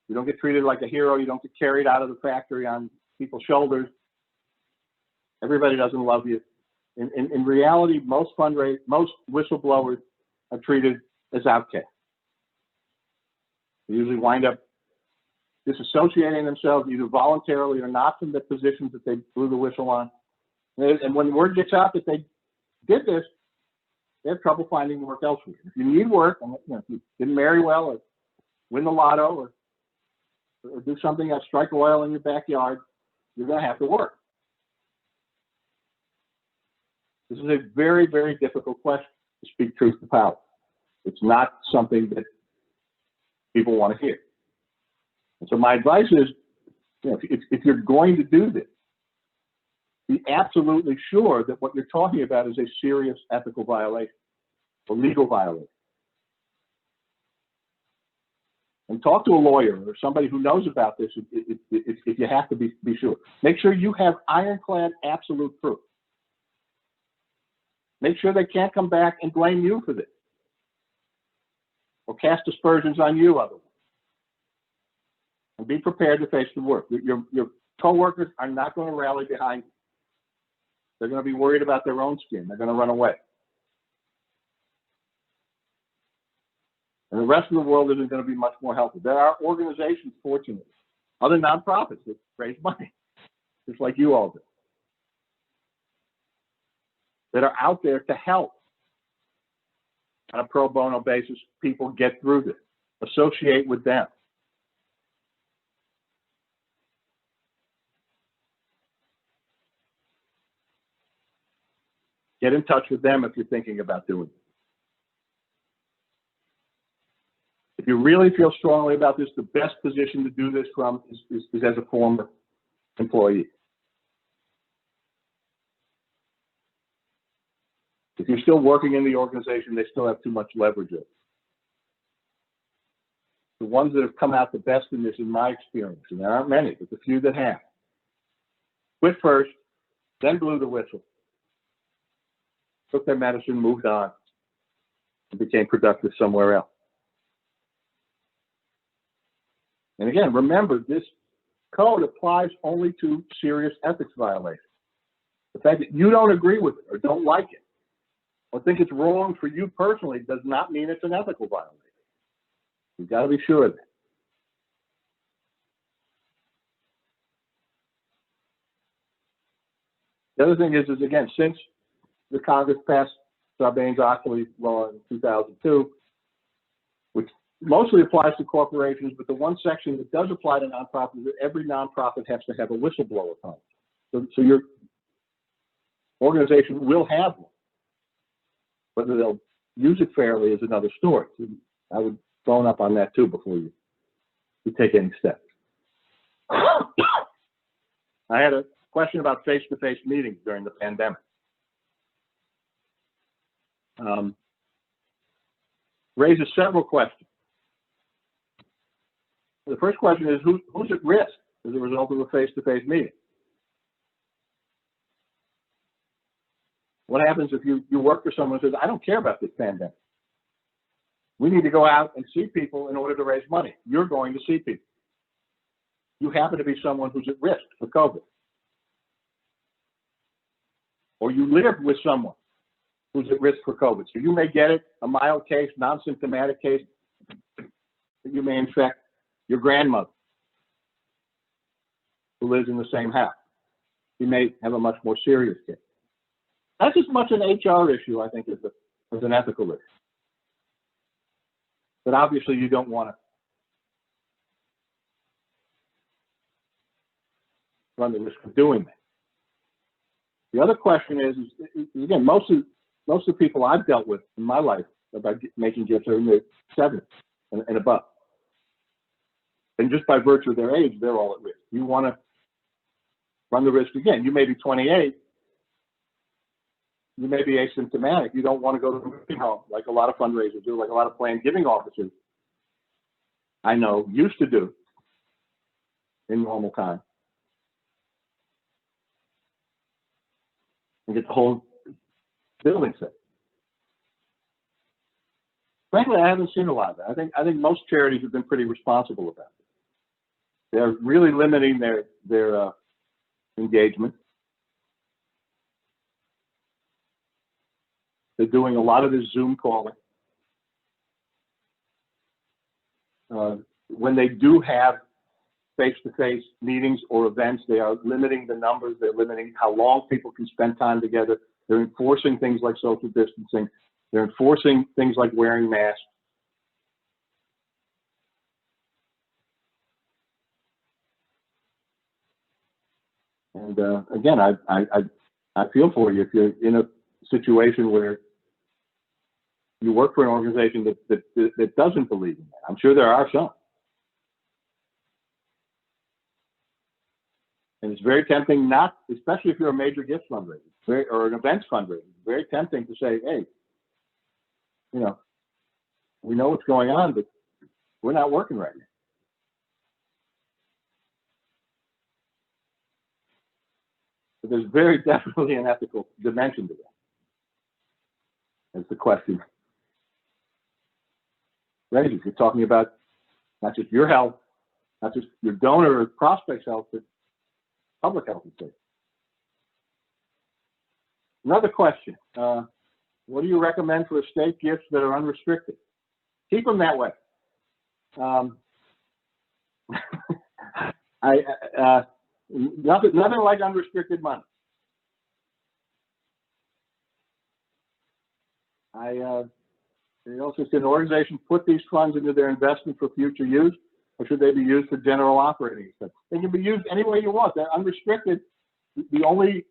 You don't get treated like a hero. You don't get carried out of the factory on people's shoulders. Everybody doesn't love you. In reality, most whistleblowers are treated as outcasts. They usually wind up disassociating themselves either voluntarily or not from the positions that they blew the whistle on. And when word gets out that they did this, they have trouble finding work elsewhere. If you need work, if you didn't marry well or win the lotto or do something like strike oil in your backyard, you're going to have to work. This is a very, very difficult question to speak truth to power. It's not something that people want to hear. And so my advice is, if you're going to do this, be absolutely sure that what you're talking about is a serious ethical violation or legal violation. And talk to a lawyer or somebody who knows about this if you have to be sure. Make sure you have ironclad absolute proof. Make sure they can't come back and blame you for this or cast aspersions on you otherwise. And be prepared to face the work. Your co-workers are not going to rally behind you. They're going to be worried about their own skin. They're going to run away. And the rest of the world isn't going to be much more helpful. There are organizations, fortunately, other nonprofits that raise money, just like you all do, that are out there to help on a pro bono basis people get through this. Associate with them. Get in touch with them if you're thinking about doing it. If you really feel strongly about this, the best position to do this from is as a former employee. If you're still working in the organization, they still have too much leverage over it. The ones that have come out the best in this, in my experience, and there aren't many, but the few that have, quit first, then blew the whistle, took their medicine, moved on, and became productive somewhere else. And again, remember, this code applies only to serious ethics violations. The fact that you don't agree with it or don't like it or think it's wrong for you personally does not mean it's an ethical violation. You've got to be sure of that. The other thing is again, since the Congress passed Sarbanes-Oxley law in 2002, which mostly applies to corporations, but the one section that does apply to nonprofits is that every nonprofit has to have a whistleblower policy. So your organization will have one. Whether they'll use it fairly is another story. So I would phone up on that too before you take any steps. I had a question about face-to-face meetings during the pandemic. Raises several questions. The first question is, who's at risk as a result of a face-to-face meeting? What happens if you work for someone who says, I don't care about this pandemic. We need to go out and see people in order to raise money. You're going to see people. You happen to be someone who's at risk for COVID. Or you live with someone who's at risk for COVID. So you may get it, a mild case, non-symptomatic case, that you may infect your grandmother who lives in the same house. You may have a much more serious case. That's as much an HR issue, I think, as an ethical issue. But obviously you don't want to run the risk of doing that. The other question is again, most of the people I've dealt with in my life about making gifts are in their 70s and above. And just by virtue of their age, they're all at risk. You want to run the risk again. You may be 28. You may be asymptomatic. You don't want to go to a nursing home like a lot of fundraisers do, like a lot of planned giving officers I know used to do in normal time. And get the whole building sick. Frankly, I haven't seen a lot of that. I think most charities have been pretty responsible about it. They're really limiting their engagement. They're doing a lot of this Zoom calling. When they do have face-to-face meetings or events, they are limiting the numbers. They're limiting how long people can spend time together. They're enforcing things like social distancing. They're enforcing things like wearing masks. And again, I feel for you if you're in a situation where you work for an organization that doesn't believe in that. I'm sure there are some. And it's very tempting not, especially if you're a major gift fundraiser or an events fundraiser, very tempting to say, hey, you know, we know what's going on, but we're not working right now. But there's very definitely an ethical dimension to that. That's the question. Raises. You're talking about not just your health, not just your donor or prospect's health, but public health and safety. Another question. What do you recommend for estate gifts that are unrestricted? Keep them that way. Nothing like unrestricted money. Also, should an organization put these funds into their investment for future use, or should they be used for general operating expenses? They can be used any way you want. They're unrestricted. The only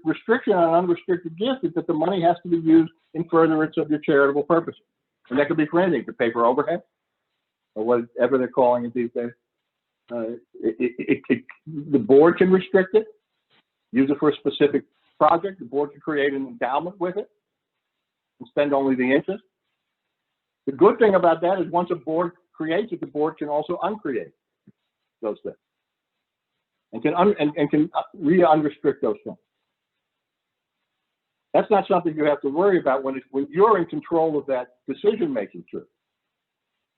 restriction on unrestricted gifts is that the money has to be used in furtherance of your charitable purposes. And that could be for anything, to pay for overhead or whatever they're calling it these days. The board can restrict it, use it for a specific project. The board can create an endowment with it and spend only the interest. The good thing about that is once a board creates it, the board can also uncreate those things and can re-unrestrict those things. That's not something you have to worry about when you're in control of that decision-making tree.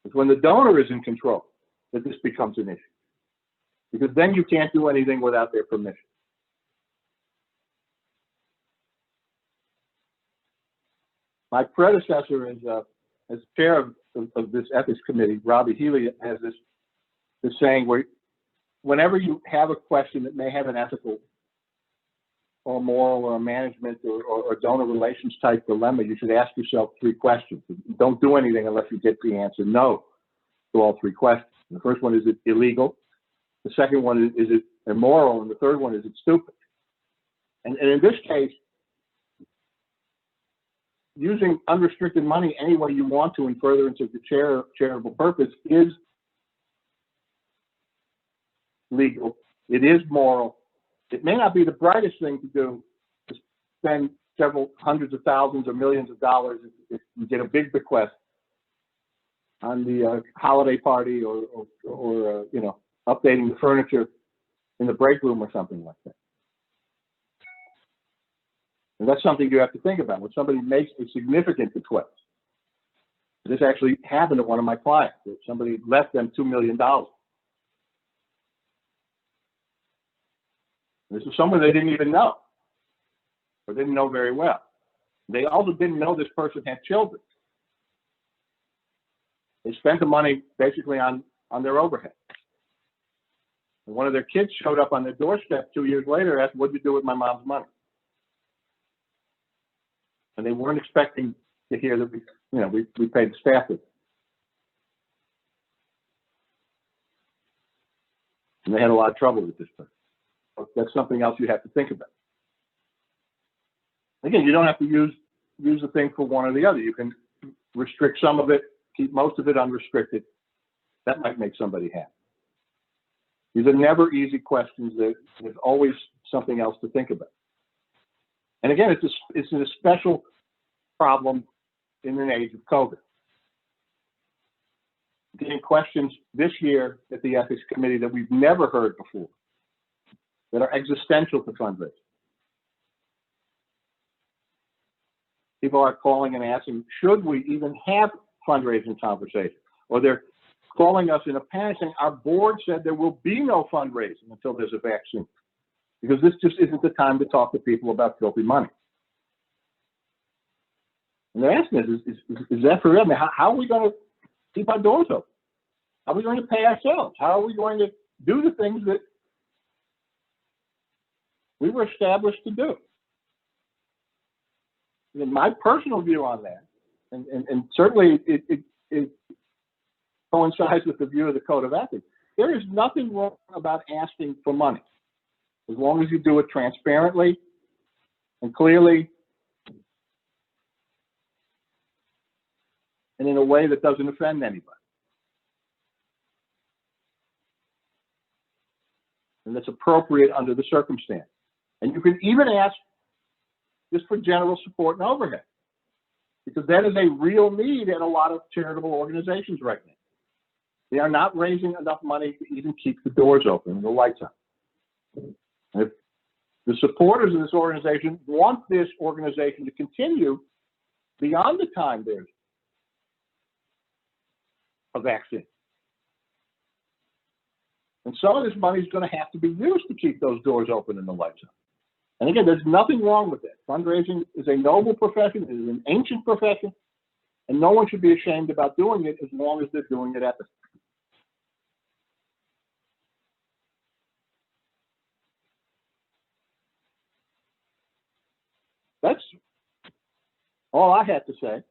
It's when the donor is in control that this becomes an issue, because then you can't do anything without their permission. My predecessor as chair of this ethics committee, Robbie Healy, has this saying where whenever you have a question that may have an ethical or moral or management or donor relations type dilemma, you should ask yourself 3 questions. Don't do anything unless you get the answer no to all 3 questions. The first one, is it illegal? The second one, is it immoral? And the third one, is it stupid? And in this case, using unrestricted money any way you want to in furtherance of the charitable purpose is legal. It is moral. It may not be the brightest thing to do, to spend several hundreds of thousands or millions of dollars if you get a big bequest on the holiday party or you know, updating the furniture in the break room or something like that. And that's something you have to think about when somebody makes a significant bequest. This actually happened to one of my clients. Somebody left them $2 million. This is someone they didn't even know, or didn't know very well. They also didn't know this person had children. They spent the money basically on their overhead. And one of their kids showed up on their doorstep 2 years later, asked, "What'd you do with my mom's money?" And they weren't expecting to hear that we paid the staff with it. And they had a lot of trouble with this person. That's something else you have to think about. Again, you don't have to use the thing for one or the other. You can restrict some of it, keep most of it unrestricted. That might make somebody happy. These are never easy questions. There's always something else to think about. And again, it's a special problem in an age of COVID. Getting questions this year at the ethics committee that we've never heard before, that are existential to fundraising. People are calling and asking, should we even have fundraising conversations? Or they're calling us in a panic saying, our board said there will be no fundraising until there's a vaccine, because this just isn't the time to talk to people about filthy money. And they're asking us, is that for real? I mean, how are we going to keep our doors open? How are we going to pay ourselves? How are we going to do the things that we were established to do? And my personal view on that, and certainly it coincides with the view of the Code of Ethics, there is nothing wrong about asking for money, as long as you do it transparently and clearly and in a way that doesn't offend anybody. And that's appropriate under the circumstance. And you can even ask just for general support and overhead, because that is a real need in a lot of charitable organizations right now. They are not raising enough money to even keep the doors open and the lights on. And if the supporters of this organization want this organization to continue beyond the time there's a vaccine, and some of this money is going to have to be used to keep those doors open and the lights on. And again, there's nothing wrong with that. Fundraising is a noble profession. It is an ancient profession, and no one should be ashamed about doing it as long as they're doing it ethically. That's all I had to say.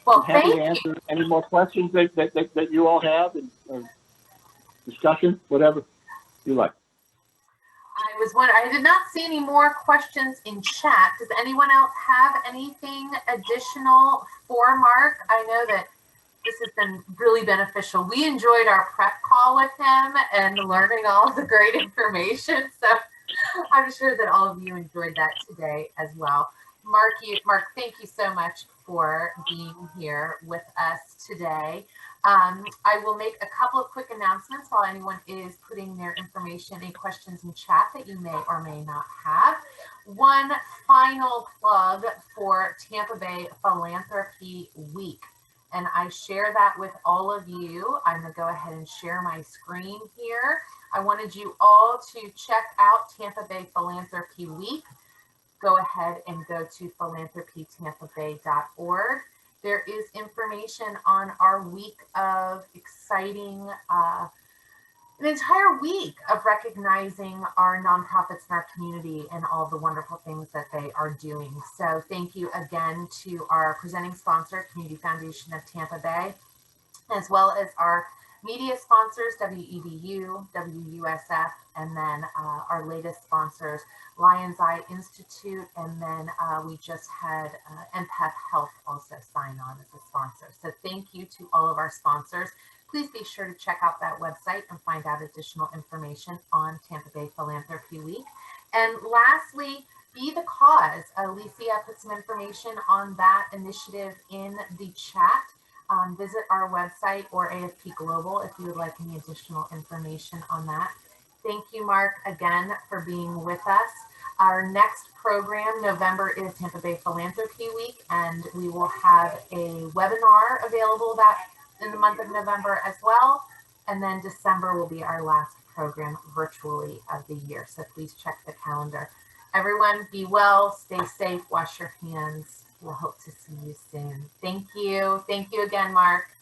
Well, I'm happy thank to you. answer any more questions that you all have, or discussion, whatever you like. I I did not see any more questions in chat. Does anyone else have anything additional for Mark? I know that this has been really beneficial. We enjoyed our prep call with him and learning all of the great information. So I'm sure that all of you enjoyed that today as well. Mark, thank you so much for being here with us today. I will make a couple of quick announcements while anyone is putting their information and questions in chat that you may or may not have. One final plug for Tampa Bay Philanthropy Week. And I share that with all of you. I'm gonna go ahead and share my screen here. I wanted you all to check out Tampa Bay Philanthropy Week. Go ahead and go to philanthropytampabay.org. There is information on our week of exciting, an entire week of recognizing our nonprofits in our community and all the wonderful things that they are doing. So thank you again to our presenting sponsor, Community Foundation of Tampa Bay, as well as our media sponsors, WEBU, WUSF, and then our latest sponsors, Lion's Eye Institute, and then we just had NPEF Health also sign on as a sponsor. So thank you to all of our sponsors. Please be sure to check out that website and find out additional information on Tampa Bay Philanthropy Week. And lastly, Be the Cause. Alicia put some information on that initiative in the chat. Visit our website or AFP Global if you would like any additional information on that. Thank you, Mark, again for being with us. Our next program, November, is Tampa Bay Philanthropy Week, and we will have a webinar available that in the month of November as well. And then December will be our last program virtually of the year. So please check the calendar. Everyone be well, stay safe, wash your hands. We'll hope to see you soon. Thank you. Thank you again, Mark.